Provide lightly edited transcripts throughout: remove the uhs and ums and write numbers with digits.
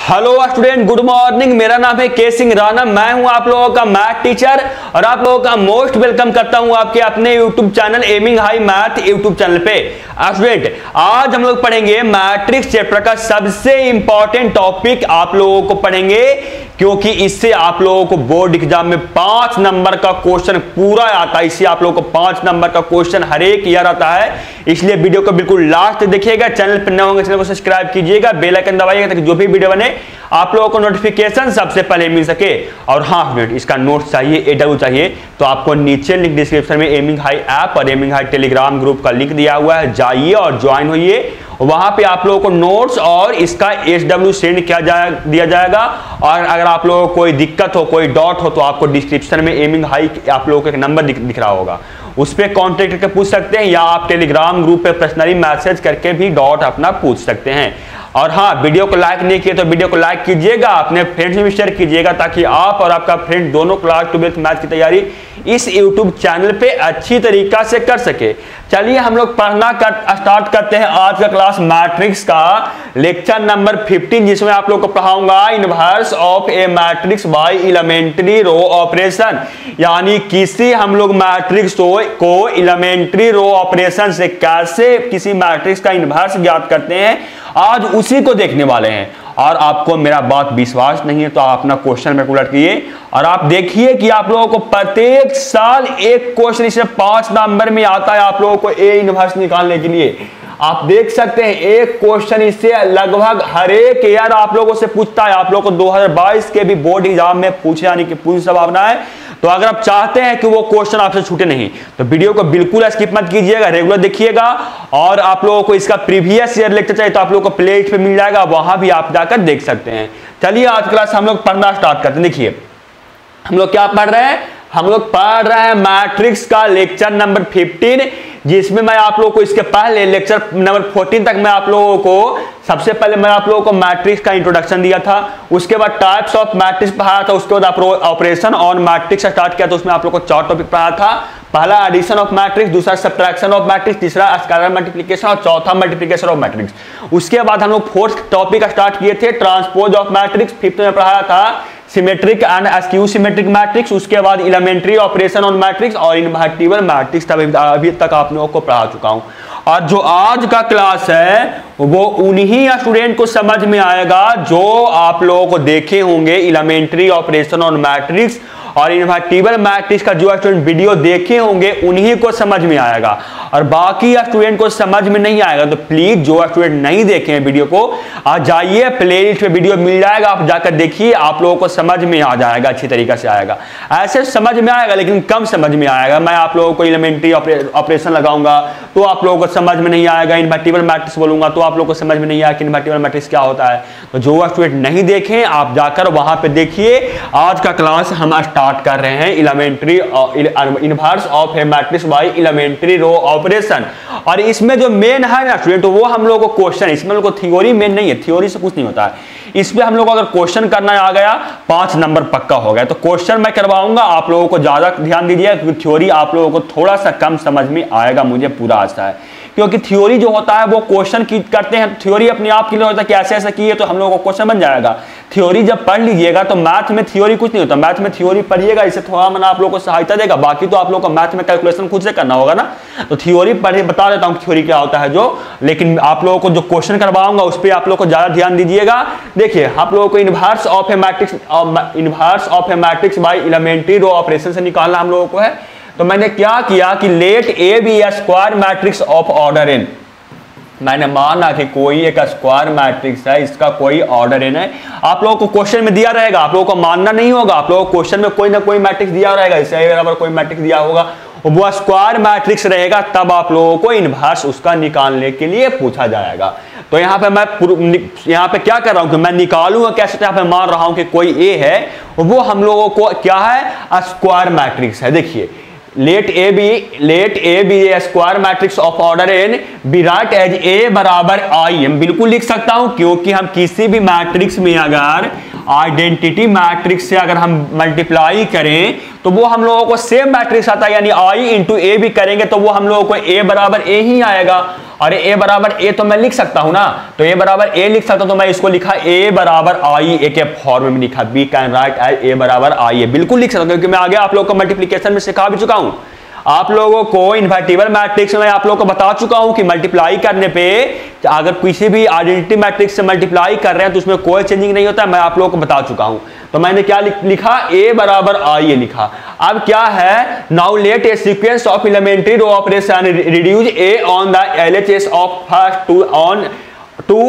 Hello student, good morning. मेरा नाम है के सिंह राणा। मैं हूं आप लोगों का मैथ टीचर और आप लोगों का मोस्ट वेलकम करता हूं आपके अपने YouTube channel aiming high math YouTube channel पे। स्टूडेंट, आज हम लोग पढ़ेंगे मैट्रिक्स चैप्टर का सबसे इंपॉर्टेंट टॉपिक आप लोगों को पढ़ेंगे, क्योंकि इससे आप लोगों को बोर्ड एग्जाम में 5 नंबर का क्वेश्चन पूरा आता है। इससे आप लोगों को 5 नंबर का क्वेश्चन हर एक ईयर आता है, इसलिए वीडियो को बिल्कुल लास्ट तक देखिएगा। चैनल पर नए होंगे चैनल को सब्सक्राइब कीजिएगा, बेल आइकन दबाइएगा ताकि जो भी वीडियो बने आप लोगों को नोटिफिकेशन सबसे पहले मिल सके। और हाँ स्टूडेंट, इसका नोट चाहिए, एडब्ल्यू चाहिए तो आपको नीचे लिंक डिस्क्रिप्शन में एमिंग हाई ऐप और एमिंग हाई टेलीग्राम ग्रुप का लिंक दिया हुआ है, जाइए और ज्वाइन होइए। वहां पे आप लोगों को नोट्स और इसका एसडब्ल्यू सेंड किया दिया जाएगा। और अगर आप लोगों को कोई दिक्कत हो, कोई डाउट हो, तो आपको डिस्क्रिप्शन में एमिंग हाई आप लोगों को एक नंबर दिख रहा होगा, उस पर कॉन्टेक्ट करके पूछ सकते हैं, या आप टेलीग्राम ग्रुप पे पर्सनली मैसेज करके भी डाउट अपना पूछ सकते हैं। और हाँ, वीडियो को लाइक नहीं किए तो वीडियो को लाइक कीजिएगा, अपने फ्रेंड्स में भी शेयर कीजिएगा, ताकि आप और आपका फ्रेंड दोनों क्लास 12th मैथ की तैयारी इस यूट्यूब चैनल पे अच्छी तरीका से कर सके। चलिए हम लोग पढ़ना स्टार्ट करते हैं आज का क्लास मैट्रिक्स का लेक्चर नंबर 15, जिसमें आप लोग को पढ़ाऊंगा inverse of a matrix by elementary row operation. यानी किसी हम लोग मैट्रिक्स को एलिमेंट्री रो ऑपरेशन से कैसे किसी मैट्रिक्स का इनवर्स ज्ञात करते हैं, आज उसी को देखने वाले हैं। और आपको मेरा बात विश्वास नहीं है तो आप अपना क्वेश्चन में उलट किए और आप देखिए कि आप लोगों को प्रत्येक साल एक क्वेश्चन इससे 5 नंबर में आता है आप लोगों को ए इनवर्स निकालने के लिए। आप देख सकते हैं एक क्वेश्चन इससे लगभग हर एक ईयर आप लोगों से पूछता है। आप लोगों को 2022 के भी बोर्ड एग्जाम में पूछे जाने की पूरी संभावना है। तो अगर आप चाहते हैं कि वो क्वेश्चन आपसे छूटे नहीं तो वीडियो को बिल्कुल स्किप मत कीजिएगा, रेगुलर देखिएगा। और आप लोगों को इसका प्रीवियस ईयर लेक्चर चाहिए तो आप लोगों को प्ले लिस्ट पे मिल जाएगा, वहां भी आप जाकर देख सकते हैं। चलिए आज क्लास हम लोग पढ़ना स्टार्ट करते हैं। देखिए हम लोग क्या पढ़ रहे हैं, हम लोग पढ़ रहे हैं मैट्रिक्स का लेक्चर नंबर 15, जिसमें मैं आप लोगों को इसके पहले लेक्चर नंबर 14 तक मैं आप लोगों को सबसे पहले मैं आप लोगों को मैट्रिक्स का इंट्रोडक्शन दिया था, उसके बाद टाइप्स ऑफ मैट्रिक्स पढ़ाया था, उसके बाद ऑपरेशन ऑन मैट्रिक्स स्टार्ट किया। तो उसमें आप लोगों को 4 टॉपिक पढ़ाया था। पहला एडिशन ऑफ मैट्रिक्स, दूसरा सब्ट्रैक्शन ऑफ मैट्रिक्स, तीसरा स्केलर मल्टीप्लिकेशन और चौथा मल्टीप्लिकेशन ऑफ मैट्रिक्स। उसके बाद हम लोग 4th टॉपिक स्टार्ट किए थे ट्रांसपोज ऑफ मैट्रिक्स। 5th में पढ़ाया था symmetric and askew symmetric matrix. उसके बाद एलिमेंट्री ऑपरेशन ऑन मैट्रिक्स और इनवर्टिबल मैट्रिक्स अभी तक आप लोगों को पढ़ा चुका हूं। और जो आज का क्लास है वो उन्हीं स्टूडेंट को समझ में आएगा जो आप लोगों को देखे होंगे एलिमेंट्री ऑपरेशन ऑन मैट्रिक्स और इनवर्टिबल मैट्रिक्स का जो स्टूडेंट वीडियो देखे होंगे उन्हीं को समझ में आएगा, और बाकी स्टूडेंट को समझ में नहीं आएगा। तो प्लीज जो स्टूडेंट नहीं देखे हैं वीडियो को आज जाइए, प्लेलिस्ट पे वीडियो मिल जाएगा, आप जाकर देखिए, आप लोगों को समझ में आ जाएगा, अच्छी तरीके से आएगा। ऐसे समझ में आएगा लेकिन कम समझ में आएगा। मैं आप लोगों को एलिमेंट्री ऑपरेशन लगाऊंगा तो आप लोगों को समझ में नहीं आएगा, इनवर्टिबल मैट्रिक्स बोलूंगा तो आप लोगों को समझ में नहीं आएगा कि इनवर्टिबल मैट्रिक्स क्या होता है। तो जो स्टूडेंट नहीं देखे आप जाकर वहां पे देखिए। आज का क्लास हम स्टार्ट कर रहे हैं elementary inverse of a matrix by elementary row operation. और इसमें जो मेन है ना स्टूडेंट, वो हम लोगों को क्वेश्चन, इसमें हम लोगों को थ्योरी मेन नहीं है, थ्योरी से कुछ नहीं होता है। इसमें हम लोग अगर क्वेश्चन करना आ गया 5 नंबर पक्का हो गया। तो क्वेश्चन मैं करवाऊंगा, आप लोगों को ज्यादा ध्यान दीजिएगा क्योंकि थ्योरी आप लोगों को थोड़ा सा कम समझ में आएगा, मुझे पूरा आशा है। क्योंकि थ्योरी जो होता है वो क्वेश्चन की करते हैं, थ्योरी अपने आप के लिए होता है कि ऐसे ऐसा किए तो हम लोगों को क्वेश्चन बन जाएगा। थ्योरी जब पढ़ लीजिएगा तो मैथ में थ्योरी कुछ नहीं होता, मैथ में थ्योरी पढ़िएगा इससे थोड़ा मना आप लोगों को सहायता देगा, बाकी तो आप लोगों को मैथ में कैलकुलेशन खुद से करना होगा ना। तो थ्योरी पढ़े बता देता हूँ थ्योरी क्या होता है जो, लेकिन आप लोगों को जो क्वेश्चन करवाऊंगा उस पर आप लोगों को ज्यादा ध्यान दीजिएगा। देखिए आप लोगों को inverse of a matrix by elementary row operation से निकालना हम लोगों को है। तो मैंने क्या किया कि let A be a square matrix of order n. मैंने माना कि कोई एक स्क्वायर मैट्रिक्स है, इसका कोई ऑर्डर एन है। आप लोगों को क्वेश्चन में दिया रहेगा, आप लोगों को मानना नहीं होगा, आप लोगों को क्वेश्चन में कोई ना कोई मैट्रिक्स दिया रहेगा, इससे अगर कोई मैट्रिक्स दिया होगा वो स्क्वायर मैट्रिक्स रहेगा, तब आप लोगों को इनवर्स उसका निकालने के लिए पूछा जाएगा। तो यहाँ पे मैं यहाँ पे क्या कर रहा हूं कि मैं निकालूंगा कैसे, यहाँ पे मान रहा हूं कि कोई ए है, वो हम लोगों को क्या है, स्क्वायर मैट्रिक्स है। देखिए let A be a square matrix of order n we write as A बराबर आई। हम बिल्कुल लिख सकता हूं क्योंकि हम किसी भी मैट्रिक्स में अगर आइडेंटिटी मैट्रिक्स से अगर हम मल्टीप्लाई करें तो वो हम लोगों को सेम मैट्रिक्स आता है, यानी आई इंटू ए भी करेंगे तो वो हम लोगों को ए बराबर ए ही आएगा। और ए बराबर ए तो मैं लिख सकता हूं ना, तो ए बराबर ए लिख सकता हूं, तो मैं इसको लिखा ए बराबर आई ए के फॉर्म में लिखा, we can write as A बराबर आई ए, बिल्कुल लिख सकता हूं क्योंकि मैं आगे आप लोगों को मल्टीप्लीकेशन में सिखा भी चुका हूं। आप लोगों को इन्वर्टिबल मैट्रिक्स में आप लोगों को बता चुका हूं कि मल्टीप्लाई करने पे अगर किसी भी आइडेंटिटी मैट्रिक्स से मल्टीप्लाई कर रहे हैं तो उसमें कोई चेंजिंग नहीं होता है, मैं आप लोगों को बता चुका हूं। तो मैंने क्या लिखा, ए बराबर आई ए लिखा। अब क्या है, now let a sequence of elementary row operation reduce A on the LHS of first to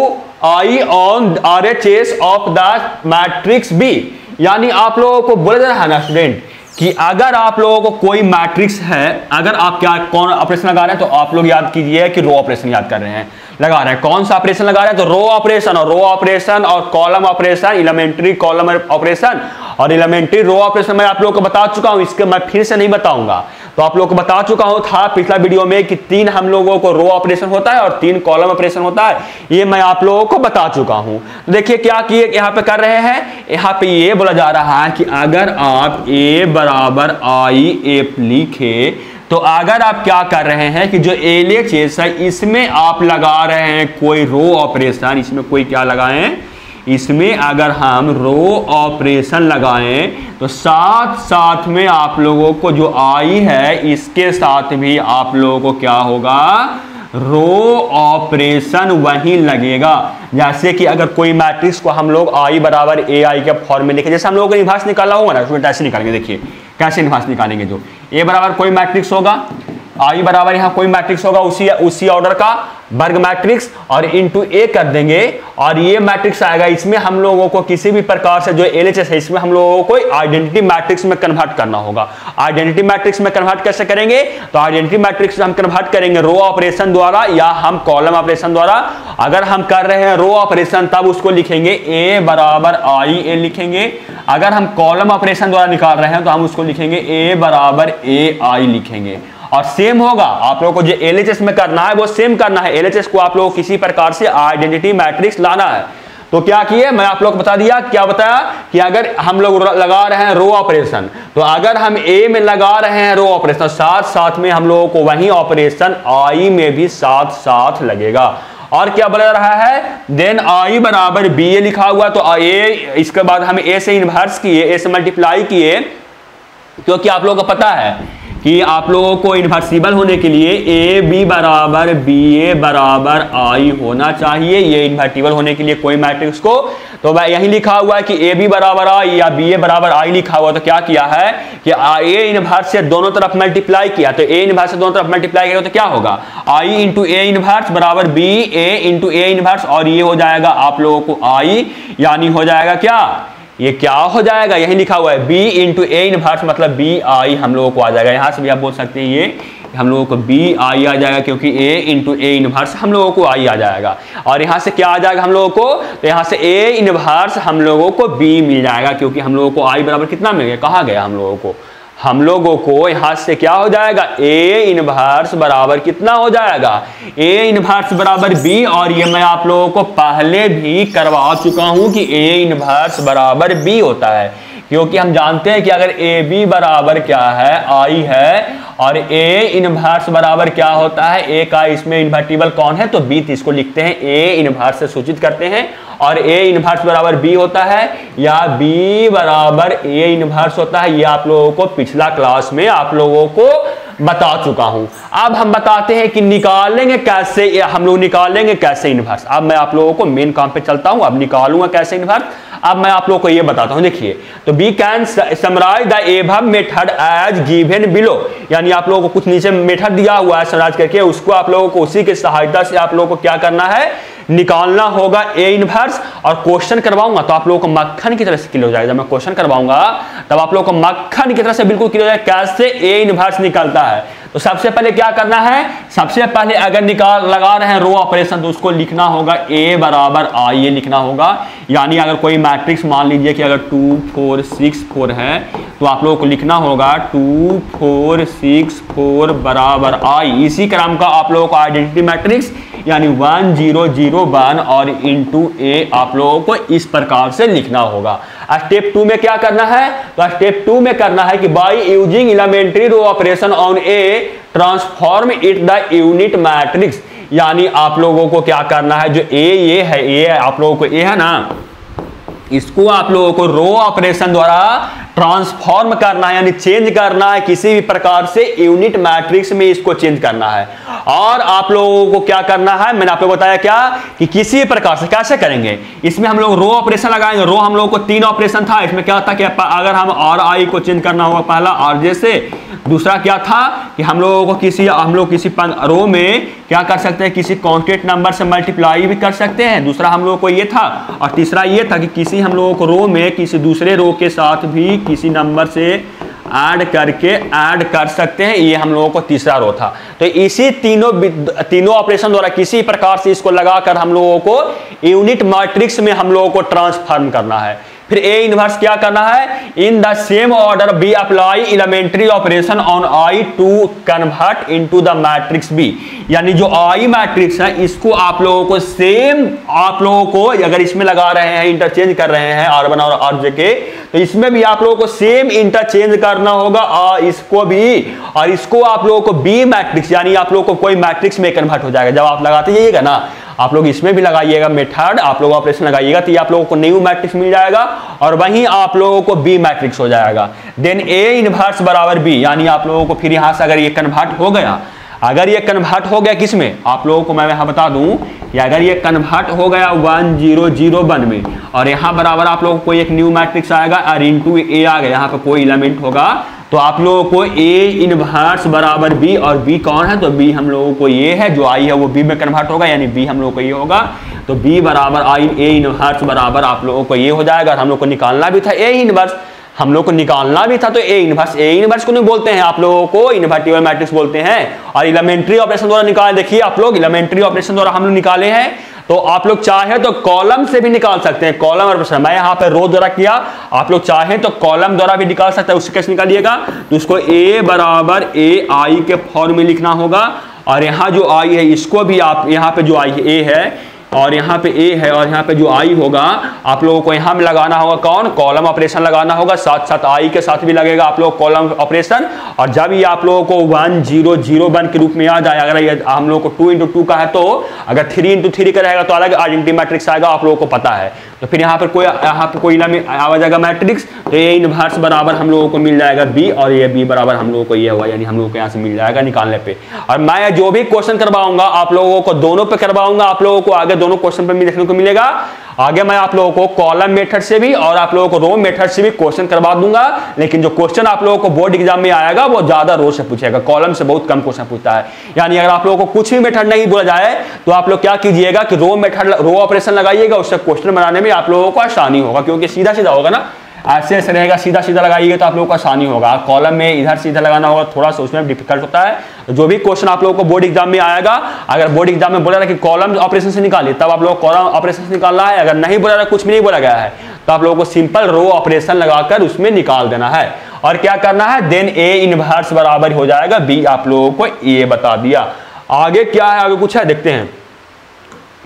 I on RHS of the matrix B. यानी आप लोगों को बोला जा रहा है ना स्टूडेंट कि अगर आप लोगों को कोई मैट्रिक्स है, अगर आप क्या कौन ऑपरेशन लगा रहे हैं, तो आप लोग याद कीजिए कि रो ऑपरेशन याद कर रहे हैं, लगा रहे हैं। कौन सा ऑपरेशन लगा रहे हैं, तो रो ऑपरेशन, और रो ऑपरेशन और column operation, elementary column operation और एलिमेंट्री रो ऑपरेशन मैं आप लोगों को बता चुका हूं, इसके मैं फिर से नहीं बताऊंगा। तो आप लोगों को बता चुका हूं था पिछला वीडियो में कि 3 हम लोगों को रो ऑपरेशन होता है और 3 कॉलम ऑपरेशन होता है, ये मैं आप लोगों को बता चुका हूं। तो देखिए क्या किए यहाँ पे कर रहे हैं, यहाँ पे ये बोला जा रहा है कि अगर आप ए बराबर आई ए लिखे तो अगर आप क्या कर रहे हैं कि जो एलएचएस है इसमें आप लगा रहे हैं कोई रो ऑपरेशन, इसमें कोई क्या लगाएं, इसमें अगर हम रो ऑपरेशन लगाएं तो साथ साथ में आप लोगों को जो आई है इसके साथ भी आप लोगों को क्या होगा, रो ऑपरेशन वही लगेगा। जैसे कि अगर कोई मैट्रिक्स को हम लोग आई बराबर ए आई के फॉर्म में लिखे, जैसे हम लोगों को इन्वर्स निकाला होगा ना स्टूडेंट, ऐसे निकालेंगे। देखिए कैसे इन्वर्स निकालेंगे, जो ए बराबर कोई मैट्रिक्स होगा, आई बराबर यहाँ कोई मैट्रिक्स होगा उसी ऑर्डर का वर्ग मैट्रिक्स, और इनटू ए कर देंगे और ये मैट्रिक्स आएगा। इसमें हम लोगों को किसी भी प्रकार से जो एलएचएस है इसमें हम लोगों को आइडेंटिटी मैट्रिक्स में कन्वर्ट करना होगा। आइडेंटिटी मैट्रिक्स में कन्वर्ट कैसे करेंगे, तो आइडेंटिटी मैट्रिक्स हम कन्वर्ट करेंगे रो ऑपरेशन द्वारा या हम कॉलम ऑपरेशन द्वारा। अगर हम कर रहे हैं रो ऑपरेशन तब उसको लिखेंगे ए बराबर आई ए लिखेंगे, अगर हम कॉलम ऑपरेशन द्वारा निकाल रहे हैं तो हम उसको लिखेंगे ए बराबर ए आई लिखेंगे। और सेम होगा, आप लोगों को जो एलएचएस में करना है वो सेम करना है। एलएचएस को आप लोगों को किसी प्रकार से आइडेंटिटी मैट्रिक्स लाना है। तो क्या किए, मैं आप लोग को बता दिया, क्या बताया कि अगर हम लोग लगा रहे हैं रो ऑपरेशन, तो अगर हम ए में लगा रहे हैं रो ऑपरेशन, साथ साथ में हम लोगों को वही ऑपरेशन आई में भी साथ साथ लगेगा। और क्या बोला रहा है, देन आई बराबर बी ए लिखा हुआ, तो ए इसके बाद हम ए से इन्वर्स किए, ए से मल्टीप्लाई किए, क्योंकि आप लोगों को पता है कि आप लोगों को इन्वर्सिबल होने के लिए ए बी बराबर बी ए बराबर आई होना चाहिए। ये इन्वर्टिबल होने के लिए कोई मैट्रिक्स को, तो मैं यही लिखा हुआ है कि ए बी बराबर आई या बी ए बराबर आई लिखा हुआ। तो क्या किया है कि ए इन्वर्स से दोनों तरफ मल्टीप्लाई किया, तो ए इन्वर्स से दोनों तरफ मल्टीप्लाई किया तो क्या होगा, आई इंटू ए इन्वर्स बराबर B A into A inverse, और ये हो जाएगा आप लोगों को आई, यानी हो जाएगा क्या, ये क्या हो जाएगा, यही लिखा हुआ है बी इंटू ए इनवर्स, मतलब बी आई हम लोगों को आ जाएगा। यहां से भी आप बोल सकते हैं ये हम लोगों को बी आई आ जाएगा, क्योंकि ए इंटू ए इनवर्स हम लोगों को आई आ जाएगा। और यहां से क्या आ जाएगा हम लोगों को, तो यहां से ए इनवर्स हम लोगों को बी मिल जाएगा, क्योंकि हम लोगों को आई बराबर कितना मिल गया, कहा गया हम लोगों को यहां से क्या हो जाएगा, ए इनवर्स बराबर कितना हो जाएगा, ए इनवर्स बराबर बी। और ये मैं आप लोगों को पहले भी करवा चुका हूं कि ए इनवर्स बराबर बी होता है, क्योंकि हम जानते हैं कि अगर ए बी बराबर क्या है, आई है, और ए इनवर्स बराबर क्या होता है, ए का इसमें इन्वर्टिबल कौन है, तो बी, तो इसको लिखते हैं ए इनवर्स से सूचित करते हैं। और ए इनवर्स बराबर बी होता है या बी बराबर ए इनवर्स होता है, ये आप लोगों को पिछला क्लास में आप लोगों को बता चुका हूं। अब हम बताते हैं कि निकालेंगे कैसे, हम लोग निकालेंगे कैसे इनवर्स। अब मैं आप लोगों को मेन काम पे चलता हूं, अब निकालूंगा कैसे इनवर्स। अब मैं आप लोगों को ये बताता हूं, देखिए, तो we can summarise the above method as given below, यानी आप लोगों को कुछ नीचे मेथड दिया हुआ है समराइज करके, उसको आप लोगों को उसी की सहायता से आप लोगों को क्या करना है, निकालना होगा ए इनवर्स। और क्वेश्चन करवाऊंगा तो आप लोगों को मक्खन की तरह से क्लियर हो जाएगा। जब मैं क्वेश्चन करवाऊंगा तब आप लोगों को मक्खन की तरह से बिल्कुल क्लियर हो जाएगा कैसे ए इनवर्स निकलता है। तो सबसे पहले क्या करना है, सबसे पहले अगर लगा रहे हैं रो ऑपरेशन तो उसको लिखना होगा ए बराबर आई, ये लिखना होगा। यानी अगर कोई मैट्रिक्स मान लीजिए कि अगर 2 4 6 4 है, तो आप लोगों को लिखना होगा 2 4 6 4 बराबर आई। इसी क्रम का आप लोगों को आइडेंटिटी मैट्रिक्स यानी 1001 और इंटू ए आप लोगों को इस प्रकार से लिखना होगा। स्टेप 2 में क्या करना है, तो स्टेप 2 में करना है कि by using elementary row operation on A transform it the unit matrix, यानी आप लोगों को क्या करना है, जो ये है, ये आप लोगों को ये है ना, इसको आप लोगों को रो ऑपरेशन द्वारा ट्रांसफॉर्म करना है, यानी चेंज करना है किसी भी प्रकार से यूनिट मैट्रिक्स में, इसको चेंज करना है। और आप लोगों को क्या करना है, मैंने आपको बताया क्या कि किसी प्रकार से कैसे करेंगे, इसमें हम लोग रो ऑपरेशन लगाएंगे। रो हम लोगों को 3 ऑपरेशन था, इसमें क्या था कि अगर हम और आई को चेंज करना होगा, पहला आर जे से, दूसरा क्या था कि हम लोगों को किसी रो में क्या कर सकते हैं, किसी कांस्टेंट नंबर से मल्टीप्लाई भी कर सकते हैं, दूसरा हम लोगों को ये था, और तीसरा ये था कि किसी हम लोगों को रो में किसी दूसरे रो के साथ भी किसी नंबर से ऐड करके ऐड कर सकते हैं, ये हम लोगों को तीसरा रो था। तो इसी तीनों ऑपरेशन द्वारा किसी प्रकार से इसको लगाकर हम लोगों को यूनिट मैट्रिक्स में हम लोगों को ट्रांसफॉर्म करना है। फिर ए इनवर्स क्या करना है, इन the same order B apply elementary operation on I to convert into the matrix B, यानी जो आई मैट्रिक्स है इसको आप लोगों को सेम, आप लोगों को अगर इसमें लगा रहे हैं, इंटरचेंज कर रहे हैं R1 और RJ के, तो इसमें भी आप लोगों को सेम इंटरचेंज करना होगा, और इसको भी, और इसको आप लोगों को बी मैट्रिक्स, यानी आप लोगों को कोई मैट्रिक्स में कन्वर्ट हो जाएगा। जब आप लगाते जाइएगा ना, आप लोग इसमें भी लगाइएगा मेथड, आप लोग ऑपरेशन लगाइएगा, तो ये आप लोगों को न्यू मैट्रिक्स मिल जाएगा, और वहीं आप लोगों को बी मैट्रिक्स हो जाएगा। देन ए इनवर्स बराबर बी, यानी आप लोगों को फिर यहां से अगर ये कन्वर्ट हो गया, अगर ये कन्वर्ट हो गया किसमें, आप लोगों को मैं यहां बता दूं कि अगर ये कन्वर्ट हो गया 1001 में, और यहां बराबर आप लोगों को एक न्यू मैट्रिक्स आएगा, और इंटू ए आ गया, यहां पर कोई एलिमेंट होगा, तो आप लोगों को ए इनवर्स बराबर बी, और बी कौन है, तो बी हम लोगों को ये है, जो आई है वो बी में कन्वर्ट होगा, यानी बी हम लोगों को ये होगा, तो बी बराबर आई, ए इनवर्स बराबर आप लोगों को ये हो जाएगा। और हम लोग को निकालना भी था ए इनवर्स, हम लोग को निकालना भी था, तो ए इनवर्स को नहीं बोलते हैं, आप लोगों को इनवर्टिबल मैट्रिक्स बोलते हैं, और एलिमेंट्री ऑपरेशन द्वारा निकाले। देखिए आप लोग एलिमेंट्री ऑपरेशन द्वारा हम लोग निकाले हैं, तो आप लोग चाहे तो कॉलम से भी निकाल सकते हैं, कॉलम ऑपरेशन, मैं यहाँ पे रो द्वारा किया, आप लोग चाहें तो कॉलम द्वारा भी निकाल सकते हैं। उससे कैसे निकालिएगा, तो उसको ए बराबर ए आई के फॉर्म में लिखना होगा, और यहाँ जो आई है इसको भी आप, यहाँ पे जो आई ए है और यहाँ पे ए है, और यहाँ पे जो आई होगा आप लोगों को यहाँ में लगाना होगा, कौन, कॉलम ऑपरेशन लगाना होगा, साथ साथ आई के साथ भी लगेगा आप लोग कॉलम ऑपरेशन। और जब ये आप लोगों को 1001 के रूप में आ जाए, अगर ये हम लोग को 2 into 2 का है, तो अगर 3 into 3 का रहेगा तो अलग आइडेंटिटी मैट्रिक्स आएगा, आप लोगों को पता है। तो फिर यहाँ पर कोई आ जाएगा मैट्रिक्स, तो ये इनवर्स बराबर हम लोगों को मिल जाएगा बी, और ये बी बराबर हम लोगों को ये हुआ, यानी हम लोगों को यहाँ से मिल जाएगा निकालने पे। और मैं जो भी क्वेश्चन करवाऊंगा आप लोगों को दोनों पे करवाऊंगा, आप लोगों को आगे दोनों क्वेश्चन पे भी देखने को मिलेगा। आगे मैं आप लोगों को कॉलम मेथड से भी और आप लोगों को रो मेथड से भी क्वेश्चन करवा दूंगा, लेकिन जो क्वेश्चन आप लोगों को बोर्ड एग्जाम में आएगा वो ज्यादा रो से पूछेगा, कॉलम से बहुत कम क्वेश्चन पूछता है। यानी अगर आप लोगों को कुछ भी मेथड नहीं बोला जाए तो आप लोग क्या कीजिएगा कि रो मेथड, रो ऑपरेशन लगाइएगा, उससे क्वेश्चन बनाने में आप लोगों को आसानी होगा, क्योंकि सीधा सीधा होगा ना, ऐसे ऐसे रहेगा, सीधा सीधा लगाइएगा तो आप लोगों को आसानी होगा। कॉलम में इधर सीधा लगाना होगा, थोड़ा सा उसमें डिफिकल्ट होता है। जो भी क्वेश्चन आप लोगों को बोर्ड एग्जाम में आएगा, अगर बोर्ड एग्जाम में बोला रहा कि कॉलम ऑपरेशन से निकालिए, तब आप लोग कॉलम ऑपरेशन से निकालना है। अगर नहीं बोला रहा, कुछ भी नहीं बोला गया है, तो आप लोगों को सिंपल रो ऑपरेशन लगाकर उसमें निकाल देना है। और क्या करना है, देन ए इनवर्स बराबर हो जाएगा बी, आप लोगों को ये बता दिया। आगे क्या है, आगे कुछ है, देखते हैं।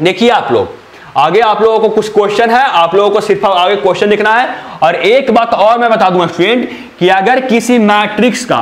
देखिए आप लोग आगे आप लोगों को कुछ क्वेश्चन है, आप लोगों को सिर्फ आगे क्वेश्चन लिखना है। और एक बात और मैं बता दूंगा स्टूडेंट कि अगर किसी मैट्रिक्स का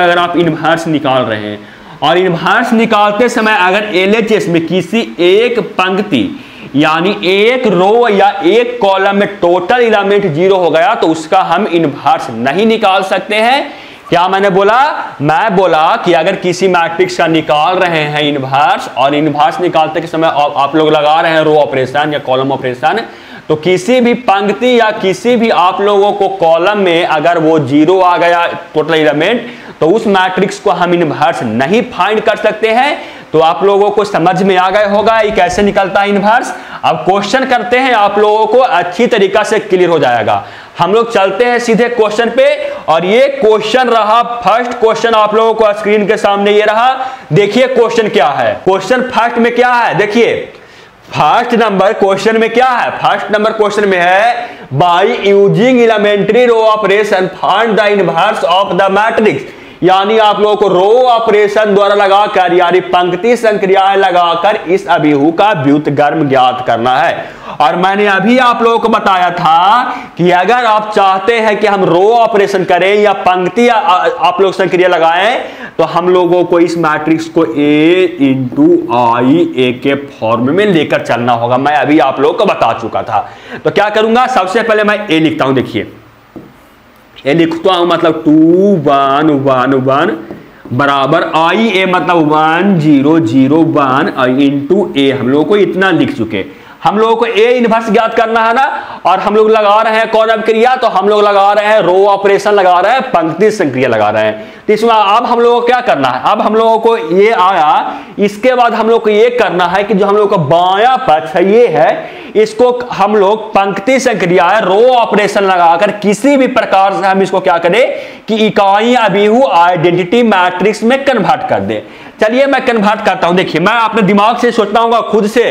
अगर आप इनवर्स निकाल रहे हैं, और इनवर्स निकालते समय अगर LHS में किसी एक पंक्ति यानी एक रो या एक कॉलम में टोटल एलिमेंट 0 हो गया, तो उसका हम इनवर्स नहीं निकाल सकते हैं। क्या मैंने बोला, मैं बोला कि अगर किसी मैट्रिक्स का निकाल रहे हैं इनवर्स, और इनवर्स निकालते के समय आप लोग लगा रहे हैं रो ऑपरेशन या कॉलम ऑपरेशन, तो किसी भी पंक्ति या किसी भी आप लोगों को कॉलम में अगर वो 0 आ गया टोटल एलिमेंट, तो उस मैट्रिक्स को हम इनवर्स नहीं फाइंड कर सकते हैं। तो आप लोगों को समझ में आ गया होगा ये कैसे निकलता है इनवर्स। अब क्वेश्चन करते हैं, आप लोगों को अच्छी तरीका से क्लियर हो जाएगा। हम लोग चलते हैं सीधे क्वेश्चन पे, और ये क्वेश्चन रहा फर्स्ट क्वेश्चन आप लोगों को स्क्रीन के सामने ये रहा। देखिए क्वेश्चन क्या है, क्वेश्चन फर्स्ट में क्या है, देखिए फर्स्ट नंबर क्वेश्चन में क्या है, फर्स्ट नंबर क्वेश्चन में है by using elementary row operation find the inverse of the matrix, यानी आप लोगों को रो ऑपरेशन द्वारा लगाकर यानी पंक्ति संक्रियाएं लगाकर इस अभिहु का व्युत्क्रम ज्ञात करना है। और मैंने अभी आप लोगों को बताया था कि अगर आप चाहते हैं कि हम रो ऑपरेशन करें या पंक्ति आप लोग संक्रिया लगाएं तो हम लोगों को इस मैट्रिक्स को A इंटू आई ए के फॉर्म में लेकर चलना होगा। मैं अभी आप लोगों को बता चुका था। तो क्या करूंगा, सबसे पहले मैं A लिखता हूं। देखिए ए लिखता हूं मतलब 2 1 1 1 बराबर आई ए मतलब 1 0 0 1 इंटू ए। हम लोगों को इतना लिख चुके। हम लोगों को ए इनवर्स ज्ञात करना है ना, और हम लोग लगा रहे हैं कौन अभिक्रिया, तो हम लोग लगा रहे हैं रो ऑपरेशन लगा रहे हैं, पंक्ति संक्रिया लगा रहे हैं। तो इसमें अब हम लोगों को क्या करना है, अब हम लोगों को ये आया, इसके बाद हम लोग को ये करना है कि जो हम लोग का बायां पक्ष है ये है, इसको हम लोग पंक्ति संक्रिया रो ऑपरेशन लगाकर किसी भी प्रकार से हम इसको क्या करें कि इकाई अभिहु आइडेंटिटी मैट्रिक्स में कन्वर्ट कर दें। चलिए मैं कन्वर्ट करता हूं। देखिए मैं अपने दिमाग से सोचता हूँ खुद से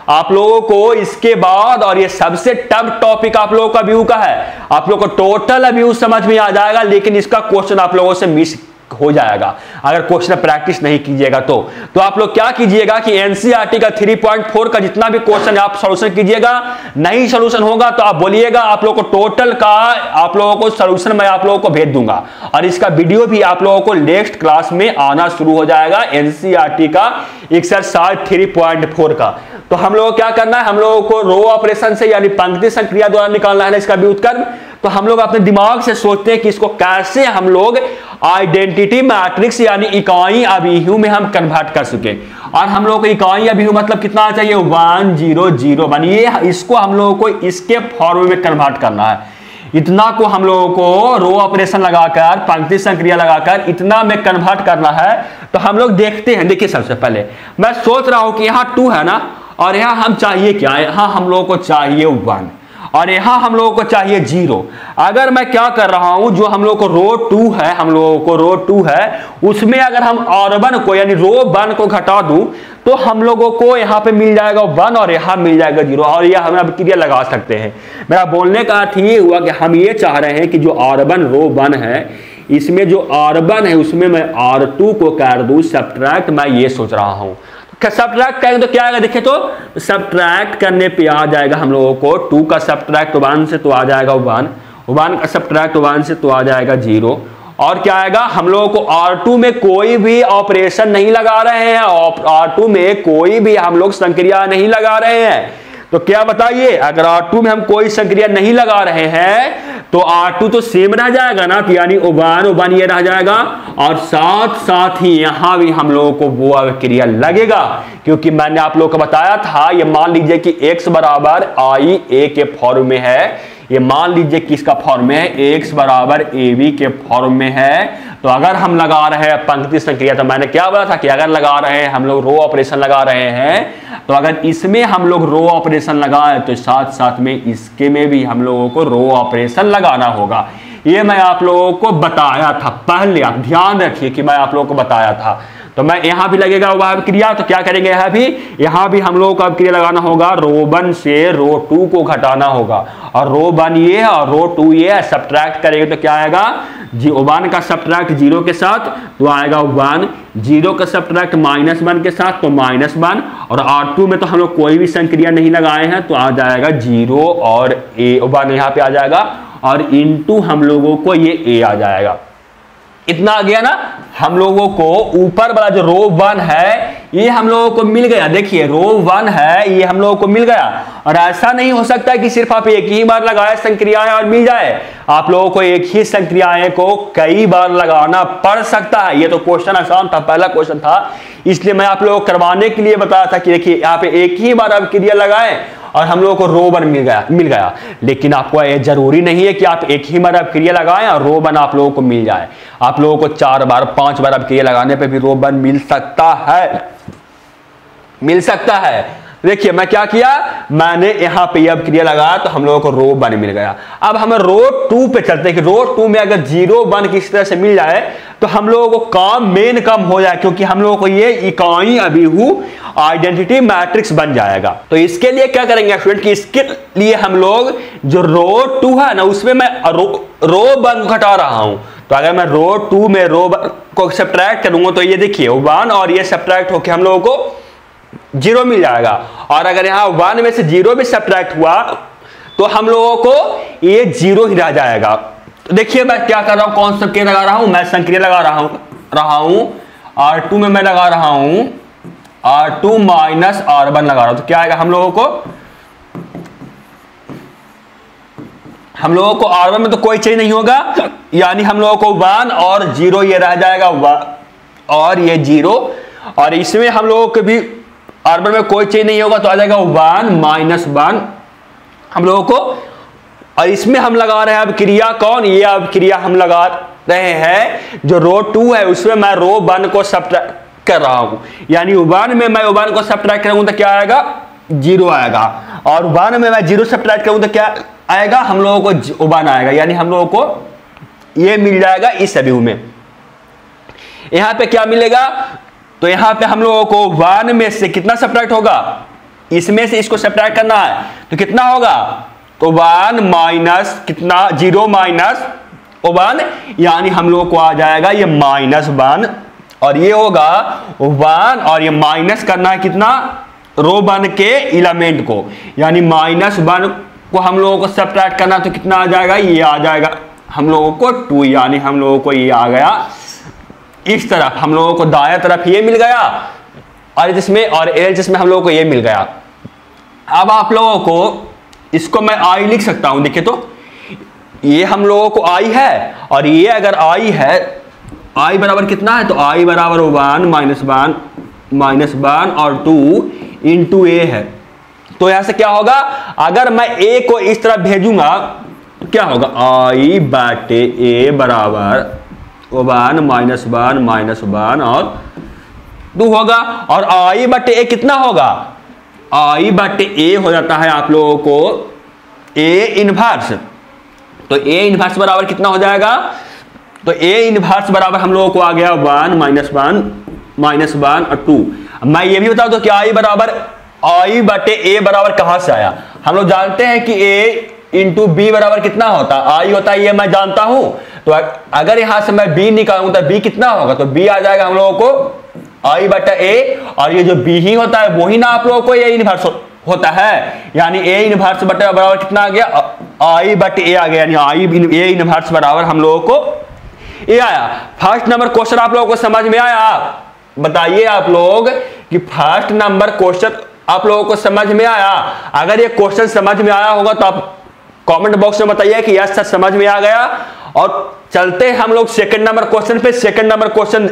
आप लोगों को इसके बाद, और ये सबसे टफ टॉपिक आप लोगों का अभिहु का है, आप लोगों को टोटल अभिहु समझ में आ जाएगा, लेकिन इसका क्वेश्चन आप लोगों से मिस हो जाएगा अगर क्वेश्चन प्रैक्टिस नहीं कीजिएगा। तो आप लोग क्या कीजिएगा कि एनसीईआरटी का 3.4 का जितना भी क्वेश्चन आप सॉल्यूशन कीजिएगा, नहीं सॉल्यूशन होगा तो आप बोलिएगा, आप लोगों को टोटल का आप लोगों को सॉल्यूशन मैं आप लोगों को भेज दूंगा, और इसका वीडियो भी आप लोगों को नेक्स्ट क्लास में आना शुरू हो जाएगा एनसीईआरटी का एक्सरसाइज 3.4 का। तो हम लोगों को क्या करना है, हम लोगों को रो ऑपरेशन से यानी पंक्ति संक्रिया द्वारा निकालना है इसका व्युत्क्रम। तो हम लोग अपने दिमाग से सोचते हैं कि इसको कैसे हम लोग आइडेंटिटी मैट्रिक्स यानी इकाई अभिहु में हम कन्वर्ट कर सके। और हम लोग को इकाई अभिहु मतलब कितना चाहिए 1 0 0 1, ये इसको हम लोगों को इसके फॉर्म में कन्वर्ट करना है। इतना को हम लोगों को रो ऑपरेशन लगाकर पंक्ति संक्रिया लगाकर इतना में कन्वर्ट करना है। तो हम लोग देखते हैं। देखिए सबसे पहले मैं सोच रहा हूं कि यहाँ 2 है ना, और यहाँ हम चाहिए क्या है, यहाँ हम लोगों को चाहिए 1 और यहाँ हम लोगों को चाहिए 0। अगर मैं क्या कर रहा हूं, जो हम लोग को रो 2 है, हम लोगों को रो 2 है, उसमें अगर हम R1 को यानी रो 1 को घटा दूं तो हम लोगों को यहाँ पे मिल जाएगा 1 और यहाँ मिल जाएगा 0, और यह हम अभिक्रिया लगा सकते हैं। मेरा बोलने का अर्थ ये हुआ कि हम ये चाह रहे हैं कि जो R1 रो 1 है, इसमें जो R1 है उसमें मैं R2 को कर दूं सब्ट्रैक्ट, मैं ये सोच रहा हूं। सब्ट्रैक्ट करेंगे तो क्या आएगा, देखिए तो सब्ट्रैक्ट करने पे आ जाएगा हम लोगों को 2 का सब्ट्रैक्ट 1 से तो आ जाएगा 1 का सब्ट्रैक्ट 1 से तो आ जाएगा 0, और क्या आएगा, हम लोगों को R2 में कोई भी ऑपरेशन नहीं लगा रहे हैं, R2 में कोई भी हम लोग संक्रिया नहीं लगा रहे हैं। तो क्या बताइए, अगर R2 में हम कोई संक्रिया नहीं लगा रहे हैं तो R2 तो सेम रह जाएगा ना, तो यानी 1 ये रह जाएगा, और साथ साथ ही यहां भी हम लोगों को वो अभिक्रिया लगेगा, क्योंकि मैंने आप लोगों को बताया था, ये मान लीजिए कि x बराबर आई ए के फॉर्म में है, ये मान लीजिए किसका फॉर्म में है, x बराबर AB के फॉर्म में है। तो अगर हम लगा रहे हैं पंक्ति संक्रिया, तो मैंने क्या बोला था कि अगर लगा रहे हैं हम लोग रो ऑपरेशन लगा रहे हैं, तो अगर इसमें हम लोग रो ऑपरेशन लगाए तो साथ साथ में इसके में भी हम लोगों को रो ऑपरेशन लगाना होगा। ये मैं आप लोगों को बताया था पहले, आप ध्यान रखिए कि मैं आप लोगों को बताया था। तो मैं यहां भी लगेगा वह अभिक्रिया, तो क्या करेंगे, यहां भी हम लोगों को अभिक्रिया लगाना होगा, रो 1 से रो 2 को घटाना होगा, और रो 1 ये है और रो 2 ये है, सब्ट्रैक्ट करेंगे तो क्या आएगा, 1 का सब्ट्रैक्ट 0 के साथ तो आएगा 1, 0 का सब्ट्रैक्ट -1 के साथ तो -1, और R2 में तो हम लोग कोई भी संक्रिया नहीं लगाए हैं तो आ जाएगा 0 और A1 यहाँ पे आ जाएगा, और इनटू हम लोगों को ये A आ जाएगा। इतना आ गया ना, हम लोगों को ऊपर वाला जो रो 1 है ये हम लोगों को मिल गया। देखिए रो 1 है ये हम लोगों को मिल गया, और ऐसा नहीं हो सकता कि सिर्फ आप एक ही बार लगाए संक्रियाएं और मिल जाए, आप लोगों को एक ही संक्रियाएं को कई बार लगाना पड़ सकता है। ये तो क्वेश्चन आसान था, पहला क्वेश्चन था, इसलिए मैं आप लोगों को करवाने के लिए बताया था कि देखिए यहाँ पे एक ही बार अभिक्रिया लगाए और हम लोगों को रो 1 मिल गया। लेकिन आपको ये जरूरी नहीं है कि आप एक ही बार अभिक्रिया लगाएं और रो 1 आप लोगों को मिल जाए। आप लोगों को 4 बार 5 बार अभिक्रिया लगाने पे भी रो 1 मिल सकता है। देखिए मैं क्या किया, मैंने यहां पे अभिक्रिया लगाया तो हम लोगों को रो 1 मिल गया। अब हम रो 2 पे चलते हैं कि रो 2 में अगर 0 1 किसी तरह से मिल जाए तो हम लोगों को काम मेन कम हो जाए, क्योंकि हम लोगों को ये इकाई अभिहु आइडेंटिटी मैट्रिक्स बन जाएगा। तो इसके लिए क्या करेंगे स्टूडेंट कि इसके लिए हम लोग जो रो 2 है ना उसमें मैं रो 1 घटा रहा हूं। तो अगर मैं रो 2 में रो को सब्ट्रैक्ट करूंगा तो ये देखिए 1 और ये सब्ट्रैक्ट होके हम लोगों को 0 मिल जाएगा। और अगर यहाँ 1 में से 0 भी सब्ट्रैक्ट हुआ तो हम लोगों को ये 0 ही रह जाएगा। तो देखिए मैं क्या कर रहा हूं, कौन सा लगा रहा हूं, मैं संक्रिय लगा रहा हूं R2 में मैं लगा रहा हूं R2 माइनस R1 लगा रहा हूं। तो क्या आएगा हम लोगों को R1 में तो कोई चेंज नहीं होगा, यानी हम लोगों को 1 और 0 ये रह जाएगा, और ये 0, और इसमें हम लोगों को भी R1 में कोई चेंज नहीं होगा तो आ जाएगा 1 माइनस 1 हम लोगों को। और इसमें हम लगा रहे हैं अब क्रिया कौन, ये अब क्रिया हम लगा रहे हैं जो रो 2 है उसमें मैं रो 1 को सब्ट्रैक्ट कर रहा हूं, यानी 1 में मैं 1 को सब्ट्रैक्ट करूंगा तो क्या आएगा 0 आएगा, और 1 में मैं 0 सब्ट्रैक्ट करूंगा तो क्या आएगा हम लोगों को 1 आएगा, यानी हम लोगों को ये मिल जाएगा इस अभिव्यक्ति में। यहां पे क्या मिलेगा, तो यहां पे हम लोगों को 1 में से कितना सब्ट्रैक्ट होगा, इसमें से इसको सब्ट्रैक्ट करना है तो कितना होगा, तो 1 माइनस कितना 0 माइनस 1, यानी हम लोगों को आ जाएगा ये -1, और ये होगा 1 और ये माइनस करना है कितना रो 1 के एलिमेंट को, यानी -1 को हम लोगों को सब्ट्रैक्ट करना तो कितना आ जाएगा, ये आ जाएगा हम लोगों को 2, यानी हम लोगों को ये आ गया इस तरफ, हम लोगों को दाएं तरफ ये मिल गया और जिसमें और LHS में हम लोगों को ये मिल गया। अब आप लोगों को इसको मैं I लिख सकता हूं, देखिए तो ये हम लोगों को I है, और ये अगर I है I बराबर कितना है, तो I बराबर 1 माइनस 1 और 2 इंटू A है। तो यहां से क्या होगा, अगर मैं A को इस तरफ भेजूंगा तो क्या होगा, I बाटे A बराबर 1 माइनस 1 और 2 होगा, और I बटे A कितना होगा, I बटे A हो जाता है आप लोगों को A इनवर्स, तो A इनवर्स बराबर कितना हो जाएगा, तो A इनवर्स बराबर हम लोगों को आ गया 1 माइनस 1 और 2। मैं ये भी बता दूं कि I बराबर I बटे A बराबर कहां से आया, हम लोग जानते हैं कि A इंटू B बराबर कितना होता है, I होता है ये मैं जानता हूं, तो अगर यहां से मैं B निकालूंगा तो B कितना होगा, तो B आ जाएगा हम लोगों को I बटा A, और ये जो B ही होता है वो ही ना आप लोगों को A इनवर्स होता है, यानी A इनवर्स बटे बराबर कितना आ गया, I बटे A आ गया, यानी A इनवर्स बराबर हम लोगों को ये आया। फर्स्ट नंबर क्वेश्चन आप लोगों को समझ में आया, बताइए आप लोग कि फर्स्ट नंबर क्वेश्चन आप लोगों को समझ में आया। अगर ये क्वेश्चन समझ में आया होगा तो आप कमेंट बॉक्स में बताइए कि यस सर समझ में आ गया। और चलते हैं हम लोग सेकंड नंबर क्वेश्चन पे। सेकंड नंबर क्वेश्चन